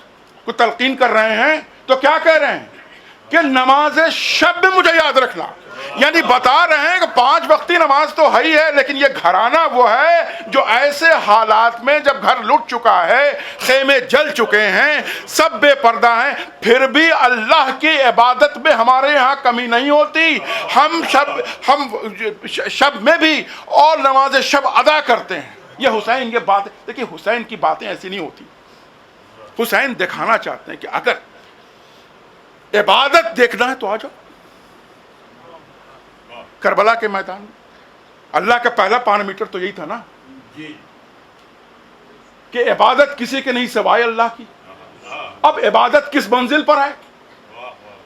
کو تلقین کر رہے ہیں تو کیا کہہ رہے ہیں کہ نماز شب میں مجھے یاد رکھنا. یعنی بتا رہے ہیں کہ 5 وقتی نماز تو ہے ہی ہے، لیکن یہ گھرانہ وہ ہے جو ایسے حالات میں جب گھر لٹ چکا ہے، خیمے جل چکے ہیں، سب بے پردہ ہیں، پھر بھی اللہ کی عبادت میں ہمارے ہاں کمی نہیں ہوتی. ہم شب میں بھی اور نماز شب ادا کرتے ہیں. یہ حسین یہ بات، دیکھیے حسین کی باتیں ایسی نہیں ہوتی. حسین دکھانا چاہتے ہیں کہ اگر عبادت دیکھنا ہے تو آ جاؤ کربلا کے میدان میں. اللہ کا پہلا پارمیٹر تو یہی تھا نا کہ عبادت کسی کے نہیں سوائے اللہ کی. اب عبادت کس منزل پر ہے؟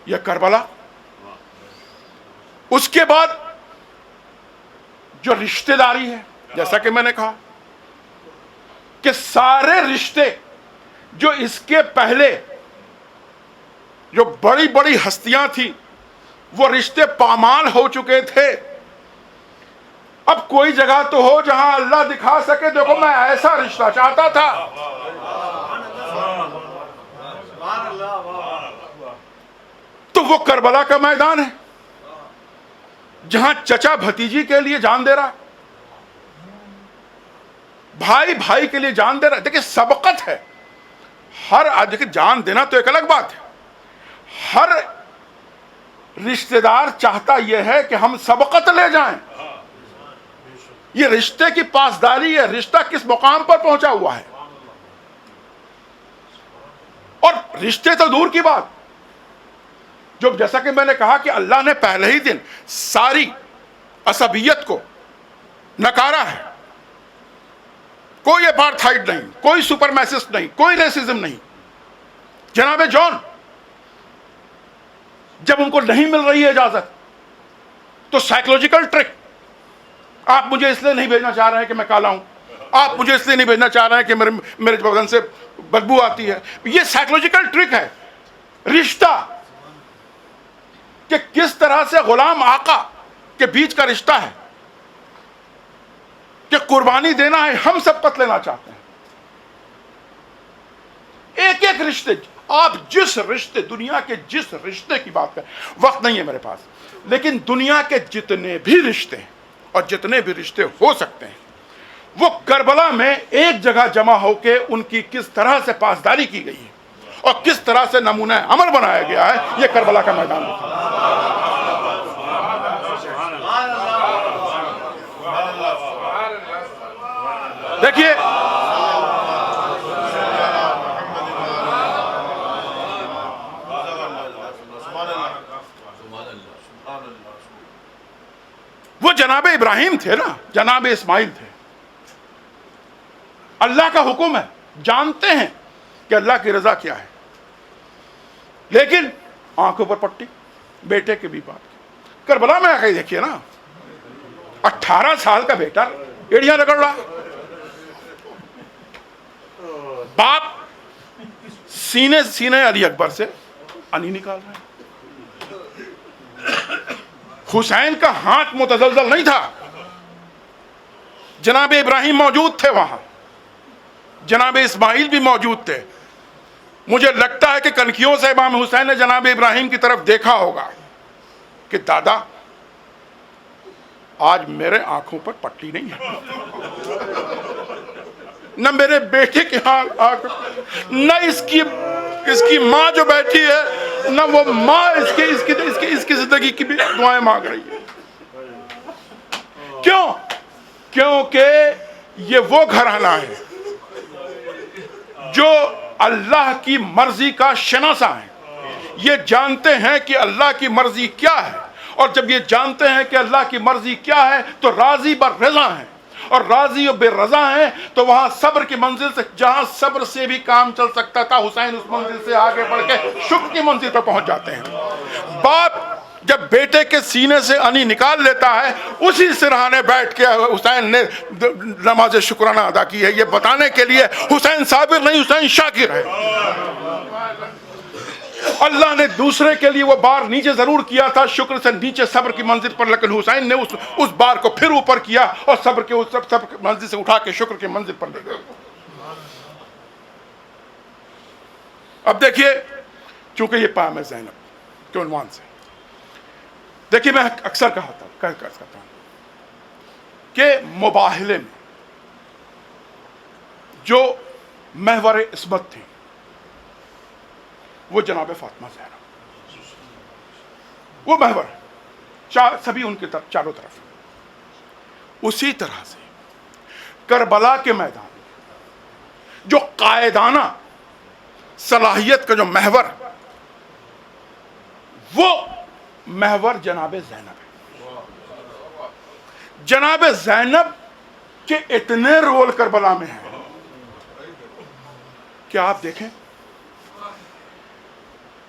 یہ کربلا. اس کے بعد جو رشتہ داری ہے، جیسا کہ میں نے کہا کہ سارے رشتے جو اس کے پہلے جو بڑی بڑی ہستیاں تھیں وہ رشتے پامال ہو چکے تھے. اب کوئی جگہ تو ہو جہاں اللہ دکھا سکے دیکھو میں ایسا رشتہ چاہتا تھا. تو وہ کربلا کا میدان ہے جہاں چچا بھتیجی کے لیے جان دے رہا، بھائی بھائی کے لیے جان دے رہا. دیکھیں سبقت ہے. دیکھیں جان دینا تو ایک الگ بات ہے. ہر رشتہ دار چاہتا یہ ہے کہ ہم سبقت لے جائیں. یہ رشتے کی پاسداری ہے. رشتہ کس مقام پر پہنچا ہوا ہے. اور رشتے تو دور کی بات، جو جیسا کہ میں نے کہا کہ اللہ نے پہلے ہی دن ساری عصبیت کو نکارا ہے. کوئی اپارتھائڈ نہیں، کوئی سپرمیسسٹ نہیں، کوئی ریسزم نہیں. جناب جان جب ان کو نہیں مل رہی ہے اجازت تو سائیکولوجیکل ٹرک، آپ مجھے اس لیے نہیں بھیجنا چاہ رہے ہیں کہ میں کالا ہوں، آپ مجھے اس لیے نہیں بھیجنا چاہ رہے ہیں کہ میرے بدن سے بدبو آتی ہے. یہ سائیکولوجیکل ٹرک ہے. رشتہ کہ کس طرح سے غلام آقا کے بیچ کا رشتہ ہے کہ قربانی دینا ہے، ہم سب قتل لینا چاہتے ہیں. ایک ایک رشتے، آپ جس رشتے، دنیا کے جس رشتے کی بات کریں، وقت نہیں ہے میرے پاس، لیکن دنیا کے جتنے بھی رشتے ہیں اور جتنے بھی رشتے ہو سکتے ہیں وہ کربلا میں ایک جگہ جمع ہو کے ان کی کس طرح سے پاسداری کی گئی ہے اور کس طرح سے نمونہ عمل بنایا گیا ہے. یہ کربلا کا میدان ہے. دیکھیے جناب ابراہیم تھے نا، جناب اسماعیل تھے، اللہ کا حکم ہے، جانتے ہیں کہ اللہ کی رضا کیا ہے، لیکن آنکھوں پر پٹی، بیٹے کی بھی بات کی۔ کربلا میں آ کے دیکھیے نا، 18 سال کا بیٹا ایڑیاں رگڑ رہا، باپ سینے علی اکبر سے انی نکال رہے ہیں۔ حسین کا ہاتھ متزلزل نہیں تھا، جناب ابراہیم موجود تھے وہاں، جناب اسماعیل بھی موجود تھے۔ مجھے لگتا ہے کہ کنکھیوں سے امام حسین نے جناب ابراہیم کی طرف دیکھا ہوگا کہ دادا آج میرے آنکھوں پر پٹی نہیں ہے، نہ میرے بیٹے کے ہاں نہ اس کی ماں جو بیٹھی ہے، نہ وہ ماں اس کی زندگی کی بھی دعائیں مانگ رہی ہے۔ کیوں؟ کیونکہ یہ وہ گھرانہ ہے جو اللہ کی مرضی کا شناسہ ہے، یہ جانتے ہیں کہ اللہ کی مرضی کیا ہے، اور جب یہ جانتے ہیں کہ اللہ کی مرضی کیا ہے تو راضی بر رضا ہیں، اور راضی و بے رضا ہیں تو وہاں صبر کی منزل سے، جہاں صبر سے بھی کام چل سکتا تھا، حسین اس منزل سے آگے بڑھ کے شکر کی منزل پر پہنچ جاتے ہیں۔ باپ جب بیٹے کے سینے سے انی نکال لیتا ہے، اسی سرہانے بیٹھ کے حسین نے نماز شکرانہ ادا کی ہے، یہ بتانے کے لیے حسین صابر نہیں، حسین شاکر ہے۔ اللہ نے دوسرے کے لیے وہ بار نیچے ضرور کیا تھا، شکر سے نیچے صبر کی منزل پر، لیکن حسین نے اس بار کو پھر اوپر کیا اور صبر کی منزل سے اٹھا کے شکر کی منزل پر لے گیا۔ اب دیکھیے، چونکہ یہ پام ہے زینب کے عنوان سے، دیکھیے میں اکثر کہتا ہوں کہ مباہلے میں جو محور عصمت تھی وہ جناب فاطمہ زہرا، وہ محور سبھی ان کے چاروں طرف۔ اسی طرح سے کربلا کے میدان میں جو قائدانہ صلاحیت کا جو محور، وہ محور جناب زینب ہے۔ جناب زینب کے اتنے رول کربلا میں ہیں کہ آپ دیکھیں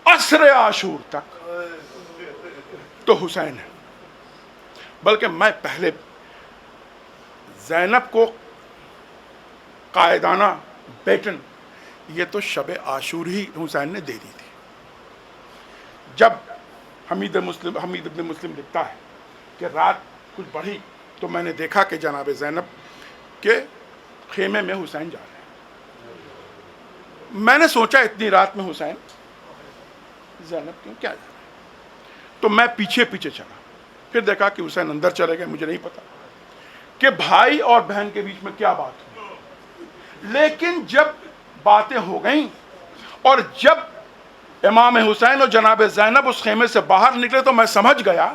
عصر عاشور تک تو حسین ہے، بلکہ میں پہلے زینب کو قائدانہ بیٹن، یہ تو شب عاشور ہی حسین نے دے دی تھی۔ جب حمید ابن مسلم لکھتا ہے کہ رات کچھ بڑھی تو میں نے دیکھا کہ جناب زینب کے خیمے میں حسین جا رہے ہیں۔ میں نے سوچا اتنی رات میں حسین زینب کیوں کیا جا رہے ہیں، تو میں پیچھے چلا، پھر دیکھا کہ حسین اندر چلے گئے۔ مجھے نہیں پتا کہ بھائی اور بہن کے بیچ میں کیا بات ہوئی، لیکن جب باتیں ہو گئیں اور جب امام حسین اور جناب زینب اس خیمے سے باہر نکلے تو میں سمجھ گیا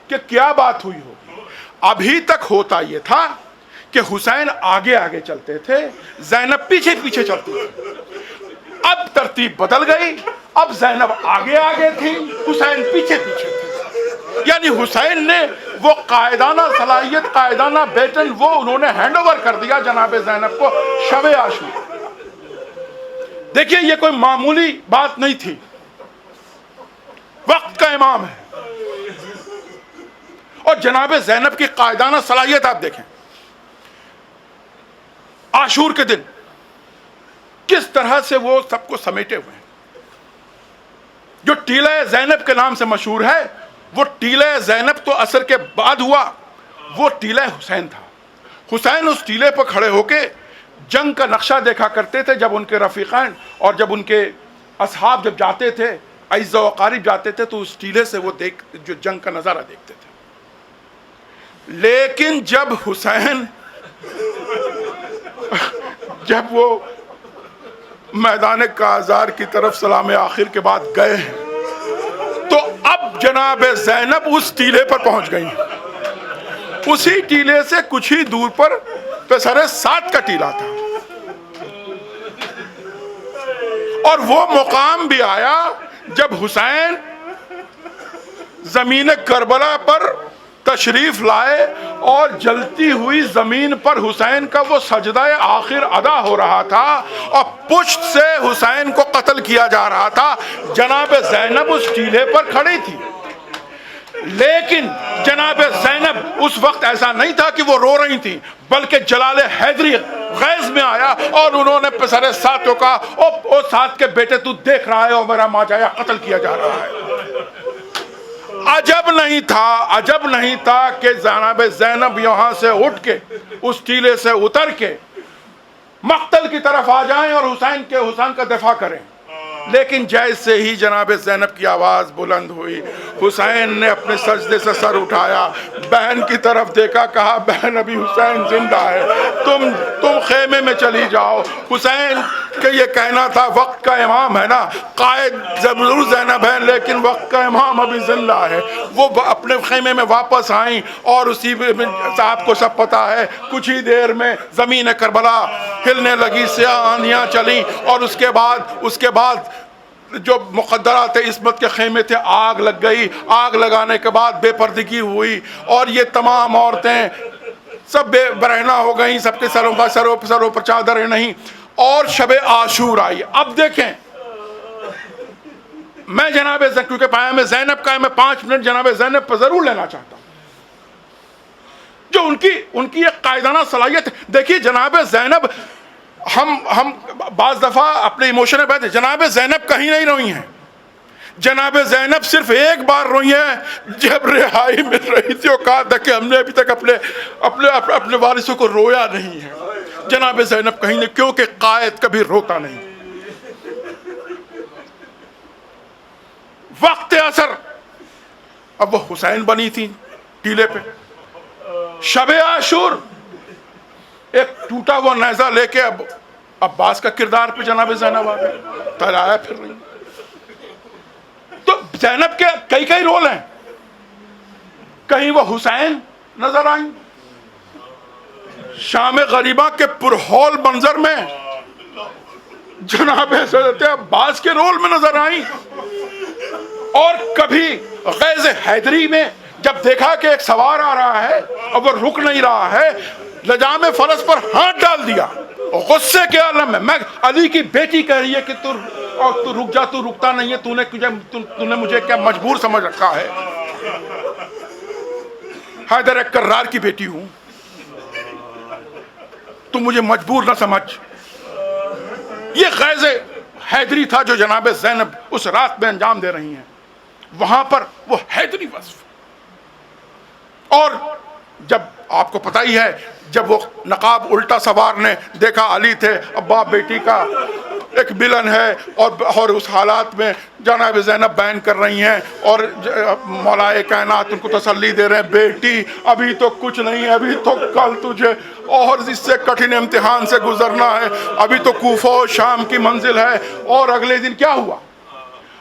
کہ کیا بات ہوئی ہوگی۔ ابھی تک ہوتا یہ تھا کہ حسین آگے آگے چلتے تھے، زینب پیچھے پیچھے چلتی تھی۔ اب ترتیب بدل گئی، اب زینب آگے آگے تھی، حسین پیچھے پیچھے تھے۔ یعنی حسین نے وہ قائدانہ صلاحیت، قائدانہ بیٹن، وہ انہوں نے ہینڈ اوور کر دیا جناب زینب کو شب عاشور۔ دیکھیے یہ کوئی معمولی بات نہیں تھی، وقت کا امام ہے، اور جناب زینب کی قائدانہ صلاحیت آپ دیکھیں۔ عاشور کے دن کس طرح سے وہ سب کو سمیٹے ہوئے ہیں۔ جو ٹیلہ زینب کے نام سے مشہور ہے، وہ ٹیلہ زینب تو عصر کے بعد ہوا، وہ ٹیلہ حسین تھا۔ حسین اس ٹیلے پر کھڑے ہو کے جنگ کا نقشہ دیکھا کرتے تھے، جب ان کے رفیقین اور جب ان کے اصحاب جب جاتے تھے، اعزا و اقارب جاتے تھے، تو اس ٹیلے سے وہ جو جنگ کا نظارہ دیکھتے تھے۔ لیکن جب حسین جب وہ میدان کازار کی طرف سلام آخر کے بعد گئے ہیں، تو اب جناب زینب اس ٹیلے پر پہنچ گئی ہیں۔ اسی ٹیلے سے کچھ ہی دور پر پسر سات کا ٹیلہ تھا، اور وہ مقام بھی آیا جب حسین زمین کربلا پر تشریف لائے اور جلتی ہوئی زمین پر حسین کا وہ سجدہ آخر ادا ہو رہا تھا اور پشت سے حسین کو قتل کیا جا رہا تھا. جناب زینب اس ٹیلے پر کھڑی تھی، لیکن جناب زینب اس وقت ایسا نہیں تھا کہ وہ رو رہی تھی، بلکہ جلال حیدری غیظ میں آیا اور انہوں نے پسر ساتوں کا، او ساتھ کے بیٹے تو دیکھ رہا ہے اور میرا ماجایا قتل کیا جا رہا ہے. عجب نہیں تھا کہ جناب زینب یہاں سے اٹھ کے اس ٹیلے سے اتر کے مقتل کی طرف آ جائیں اور حسین کا دفاع کریں. لیکن جیسے ہی جناب زینب کی آواز بلند ہوئی، حسین نے اپنے سجدے سے سر اٹھایا، بہن کی طرف دیکھا، کہا بہن ابھی حسین زندہ ہے، تم خیمے میں چلی جاؤ. حسین کہ یہ کہنا تھا وقت کا امام ہے نا، قائد ضرور زینب ہے لیکن وقت کا امام ابھی زندہ ہے. وہ اپنے خیمے میں واپس آئیں اور اسی صاحب کو سب پتا ہے کچھ ہی دیر میں زمین کربلا ہلنے لگی، سیاہ آندیاں چلیں اور اس کے بعد جو مقدرات عصمت کے خیمے تھے آگ لگ گئی. آگ لگانے کے بعد بے پردگی ہوئی اور یہ تمام عورتیں سب بے برہنہ ہو گئیں، سب کے سروں پر چادریں نہیں، اور شب عاشور آئی. اب دیکھیں میں جناب کیونکہ پایا میں زینب کا ہے، میں 5 منٹ جناب زینب پر ضرور لینا چاہتا ہوں، جو ان کی ایک قائدانہ صلاحیت ہے. دیکھیے جناب زینب، ہم بعض دفعہ اپنے ایموشن میں جناب زینب کہیں نہیں روئی ہیں. جناب زینب صرف ایک بار روئی ہیں جب رہائی مل رہی تھی، اور کہا تھا کہ ہم نے ابھی تک اپنے وارثوں کو رویا نہیں ہے. جناب زینب کہیں نہیں، کیونکہ قائد کبھی روتا نہیں. وقت اثر اب وہ حسین بنی تھی ٹیلے پہ. شب عاشور ایک ٹوٹا ہوا نیزہ لے کے اب عباس کا کردار پہ جناب زینب آ گئے، تلایا پھر رہی. تو زینب کے کئی رول ہیں. کہیں وہ حسین نظر آئیں، شام غریبہ کے پرہول منظر میں جناب حضرت عباس کے رول میں نظر آئیں، اور کبھی غیظ حیدری میں جب دیکھا کہ ایک سوار آ رہا ہے اور وہ رک نہیں رہا ہے، لجام فرس پر ہاتھ ڈال دیا غصے کے عالم میں علی کی بیٹی کہہ رہی ہے کہ تو رک جا، تو رکتا نہیں ہے، تو نے مجھے کیا مجبور سمجھ رکھا ہے. حیدر ایک کرار کی بیٹی ہوں، تو مجھے مجبور نہ سمجھ. یہ غیظ حیدری تھا جو جناب زینب اس رات میں انجام دے رہی ہیں. وہاں پر وہ حیدری وصف. اور جب آپ کو پتہ ہی ہے، جب وہ نقاب الٹا سوار نے دیکھا علی تھے، اب باپ بیٹی کا ایک ملن ہے، اور اس حالات میں جناب زینب بیان کر رہی ہیں اور مولا کائنات ان کو تسلی دے رہے ہیں، بیٹی ابھی تو کچھ نہیں ہے، ابھی تو کل تجھے اور اس سے کٹھن امتحان سے گزرنا ہے، ابھی تو کوفہ و شام کی منزل ہے. اور اگلے دن کیا ہوا؟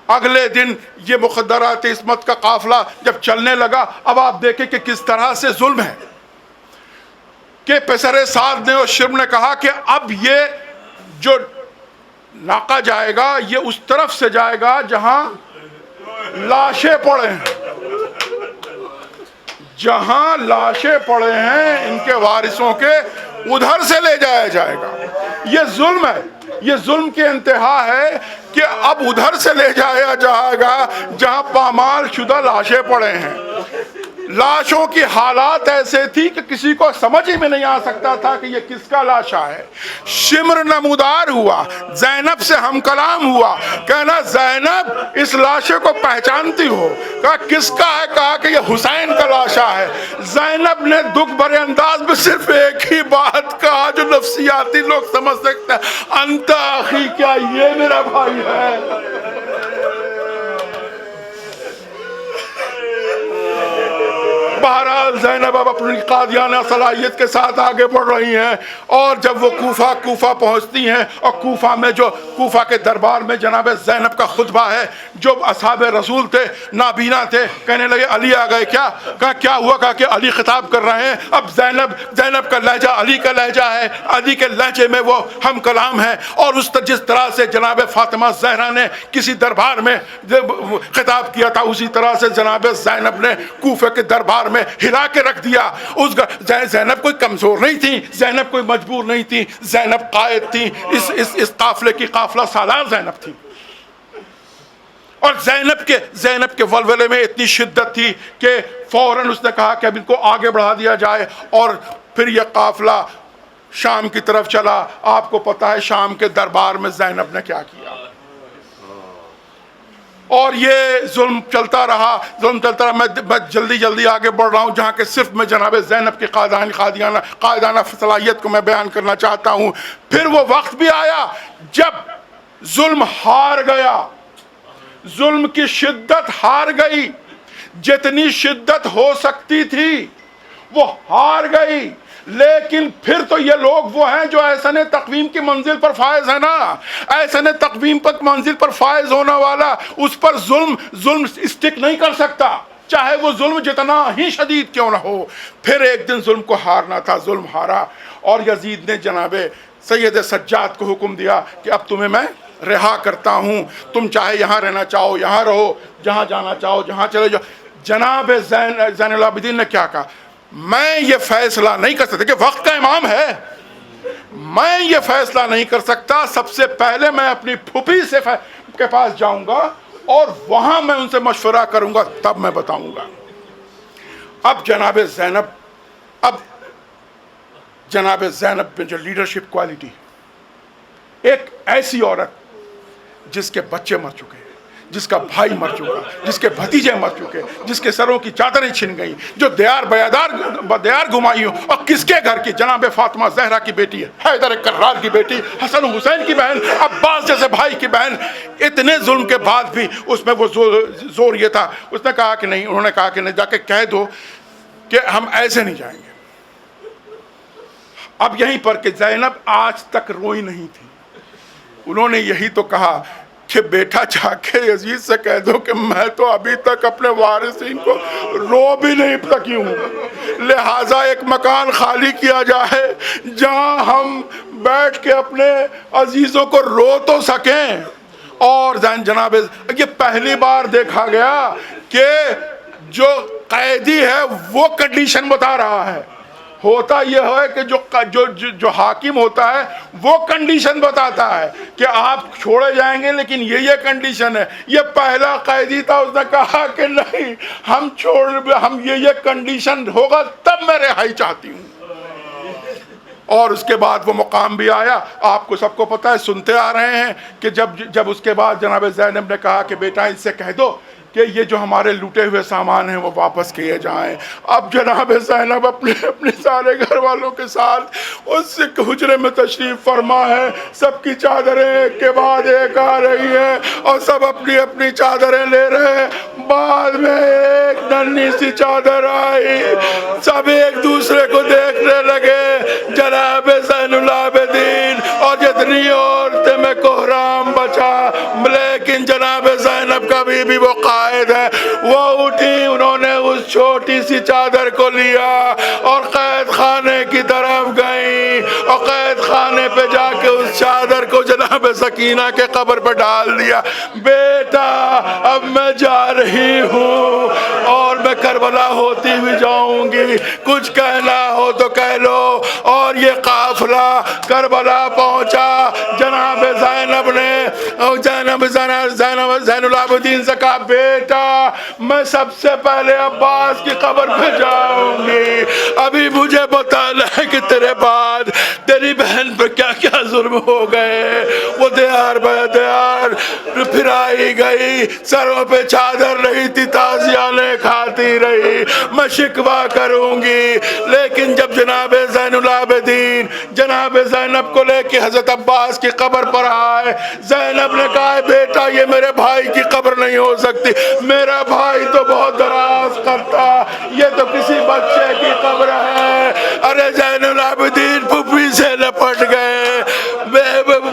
اگلے دن یہ مقدرات عصمت کا قافلہ جب چلنے لگا، اب آپ دیکھیں کہ کس طرح سے ظلم ہے کہ پسر سعد نے اور شرم نے کہا کہ اب یہ جو ناکہ جائے گا یہ اس طرف سے جائے گا جہاں لاشیں پڑے ہیں، جہاں لاشیں پڑے ہیں ان کے وارثوں کے ادھر سے لے جایا جائے گا. یہ ظلم ہے، یہ ظلم کی انتہا ہے کہ اب ادھر سے لے جایا جائے گا جہاں پامال شدہ لاشیں پڑے ہیں. لاشوں کی حالات ایسے تھی کہ کسی کو سمجھ ہی میں نہیں آ سکتا تھا کہ یہ کس کا لاشا ہے. شمر نمودار ہوا، زینب سے ہم کلام ہوا، کہنا زینب اس لاشے کو پہچانتی ہو؟ کہا کس کا ہے؟ کہا کہ یہ حسین کا لاشا ہے. زینب نے دکھ بھرے انداز میں صرف ایک ہی بات کہا جو نفسیاتی لوگ سمجھ سکتے ہیں، انت اخی، کیا یہ میرا بھائی ہے؟ بہرحال زینب اب اپنی قادیانہ صلاحیت کے ساتھ آگے بڑھ رہی ہیں، اور جب وہ کوفہ پہنچتی ہیں، اور کوفہ کے دربار میں جناب زینب کا خطبہ ہے، جو اصحاب رسول تھے نابینا تھے، کہنے لگے علی آ گئے کیا؟ کہا کیا ہوا؟ کہا کہ علی خطاب کر رہے ہیں. اب زینب کا لہجہ علی کا لہجہ ہے، علی کے لہجے میں وہ ہم کلام ہے. اور جس طرح سے جناب فاطمہ زہرا نے کسی دربار میں خطاب کیا تھا، اسی طرح سے جناب زینب نے کوفہ کے دربار میں ہلا کے رکھ دیا. زینب کوئی کمزور نہیں تھی, زینب کوئی مجبور نہیں تھی, زینب قائد تھی. اس قافلے کی قافلہ سالار زینب تھی. اور زینب کے ولولے میں اتنی شدت تھی کہ فوراً اس نے کہا کہ اب ان کو آگے بڑھا دیا جائے. اور پھر یہ قافلہ شام کی طرف چلا. آپ کو پتہ ہے شام کے دربار میں زینب نے کیا کیا, اور یہ ظلم چلتا رہا. میں جلدی آگے بڑھ رہا ہوں, جہاں کہ صرف میں جناب زینب کی قائدانہ صلاحیت کو میں بیان کرنا چاہتا ہوں. پھر وہ وقت بھی آیا جب ظلم ہار گیا, ظلم کی شدت ہار گئی. جتنی شدت ہو سکتی تھی وہ ہار گئی. لیکن پھر تو یہ لوگ وہ ہیں جو احسن تقویم کی منزل پر فائز ہے نا. احسن تقویم پر منزل پر فائز ہونے والا, اس پر ظلم اسٹک نہیں کر سکتا, چاہے وہ ظلم جتنا ہی شدید کیوں نہ ہو. پھر ایک دن ظلم کو ہارنا تھا, ظلم ہارا, اور یزید نے جناب سید سجاد کو حکم دیا کہ اب تمہیں میں رہا کرتا ہوں, تم چاہے یہاں رہنا چاہو یہاں رہو, جہاں جانا چاہو جہاں چلے جاؤ. جناب زین العابدین نے کیا کہا, میں یہ فیصلہ نہیں کر سکتا کہ وقت کا امام ہے, میں یہ فیصلہ نہیں کر سکتا. سب سے پہلے میں اپنی پھوپھی کے پاس جاؤں گا اور وہاں میں ان سے مشورہ کروں گا, تب میں بتاؤں گا. اب جناب زینب میں جو لیڈرشپ کوالٹی, ایک ایسی عورت جس کے بچے مر چکے, جس کا بھائی مر چکا, جس کے بھتیجے مر چکے, جس کے سروں کی چادریں چھن گئیں, جو دیار گمائی ہوں, اور کس کے گھر کی, جناب فاطمہ زہرا کی بیٹی ہے, حیدر کرار کی بیٹی, حسن حسین کی بہن, عباس جیسے بھائی کی بہن. اتنے ظلم کے بعد بھی اس میں وہ زور یہ تھا, اس نے کہا کہ نہیں, انہوں نے کہا کہ نہیں, جا کے کہہ دو کہ ہم ایسے نہیں جائیں گے. اب یہیں پر کہ زینب آج تک روئی نہیں تھی. انہوں نے یہی تو کہا کہ بیٹا جا کے یزید سے کہہ دو کہ میں تو ابھی تک اپنے وارثین کو رو بھی نہیں سکی ہوں, لہٰذا ایک مکان خالی کیا جائے جہاں ہم بیٹھ کے اپنے عزیزوں کو رو تو سکیں. اور جناب یہ پہلی بار دیکھا گیا کہ جو قیدی ہے وہ کنڈیشن بتا رہا ہے. ہوتا یہ ہے کہ جو حاکم ہوتا ہے وہ کنڈیشن بتاتا ہے کہ آپ چھوڑے جائیں گے لیکن یہ کنڈیشن ہے. یہ پہلا قیدی تھا, اس نے کہا کہ نہیں, ہم یہ کنڈیشن ہوگا تب میں رہائی چاہتی ہوں. اور اس کے بعد وہ مقام بھی آیا, آپ کو سب کو پتہ ہے, سنتے آ رہے ہیں کہ جب اس کے بعد جناب زینب نے کہا کہ بیٹا ان سے کہہ دو کہ یہ جو ہمارے لوٹے ہوئے سامان ہیں وہ واپس کیے جائیں. اب جناب زینب اپنے سارے گھر والوں کے ساتھ اس حجرے میں تشریف فرما ہے. سب کی چادریں ایک کے بعد ایک آ رہی ہیں اور سب اپنی چادریں لے رہے ہیں. بعد میں ایک ننھی سی چادر آئی, سب ایک دوسرے کو دیکھنے لگے. جناب زین العابدین اور جتنی عورتیں میں کوہرام بچا, لیکن جناب زینب کا بھی وہ قائد ہے, وہ اٹھی, انہوں نے اس چھوٹی سی چادر کو لیا اور قید خانے کی طرف گئی, اور قید خانے پہ جا کے اس چادر کو جناب سکینہ کے قبر پہ ڈال دیا. بیٹا اب میں جا رہی ہوں اور میں کربلا ہوتی ہوئی جاؤں گی, کچھ کہنا ہو تو کہہ لو. اور یہ قافلہ کربلا پہنچا. جناب زینب نے زین العابدین سے کہا بیٹا میں سب سے پہلے عباس کی قبر پہ جاؤں گی, ابھی مجھے بتانا ہے کہ تیرے بعد تیری بہن پہ کیا کیا ظلم ہو گئے. وہ دیار پھرائی گئی, سروں پہ چادر نہیں تھی, تازیانے کھاتی رہی, میں شکوہ کروں گی. لیکن جب جناب زین العابدین جناب زینب کو لے کے حضرت عباس کی قبر پر آئے, زینب نے کہا بیٹا یہ میرے بھائی کی قبر نہیں ہو سکتی, میرا بھائی تو بہت دراز کرتا, یہ تو کسی بچے کی قبر ہے. ارے زین العابدین پھوپھی سے لپٹ گئے,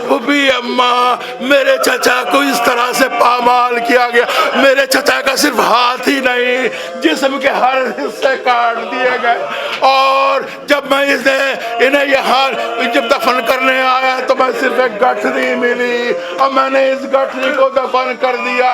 پھوپھی اماں میرے چچا کو اس طرح سے پامال کیا گیا. میرے چچا کا صرف ہاتھ ہی نہیں, جسم کے ہر حصے کاٹ دیے گئے. اور جب میں انہیں یہاں جب دفن کرنے آیا تو میں صرف ایک گٹھری ملی اور میں نے اس گٹھری کو دفن کر دیا.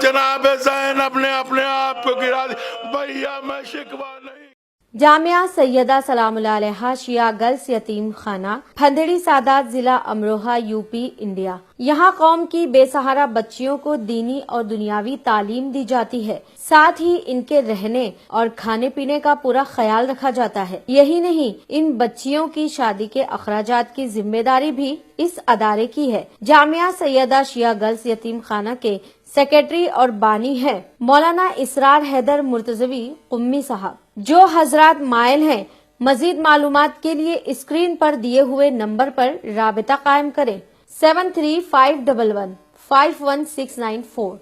جناب زینب نے اپنے آپ کو گرا دیا. بھیا میں شکوہ نہیں. جامعہ سیدہ سلام اللہ علیہا شیعہ گرلز یتیم خانہ پھندڑی سادات ضلع امروہہ یوپی انڈیا. یہاں قوم کی بے سہارا بچیوں کو دینی اور دنیاوی تعلیم دی جاتی ہے, ساتھ ہی ان کے رہنے اور کھانے پینے کا پورا خیال رکھا جاتا ہے. یہی نہیں, ان بچیوں کی شادی کے اخراجات کی ذمہ داری بھی اس ادارے کی ہے. جامعہ سیدہ شیعہ گرلز یتیم خانہ کے سیکریٹری اور بانی ہے مولانا اسرار حیدر مرتضوی قمی صاحب. جو حضرات مائل ہیں مزید معلومات کے لیے اسکرین پر دیے ہوئے نمبر پر رابطہ قائم کریں. 7351151694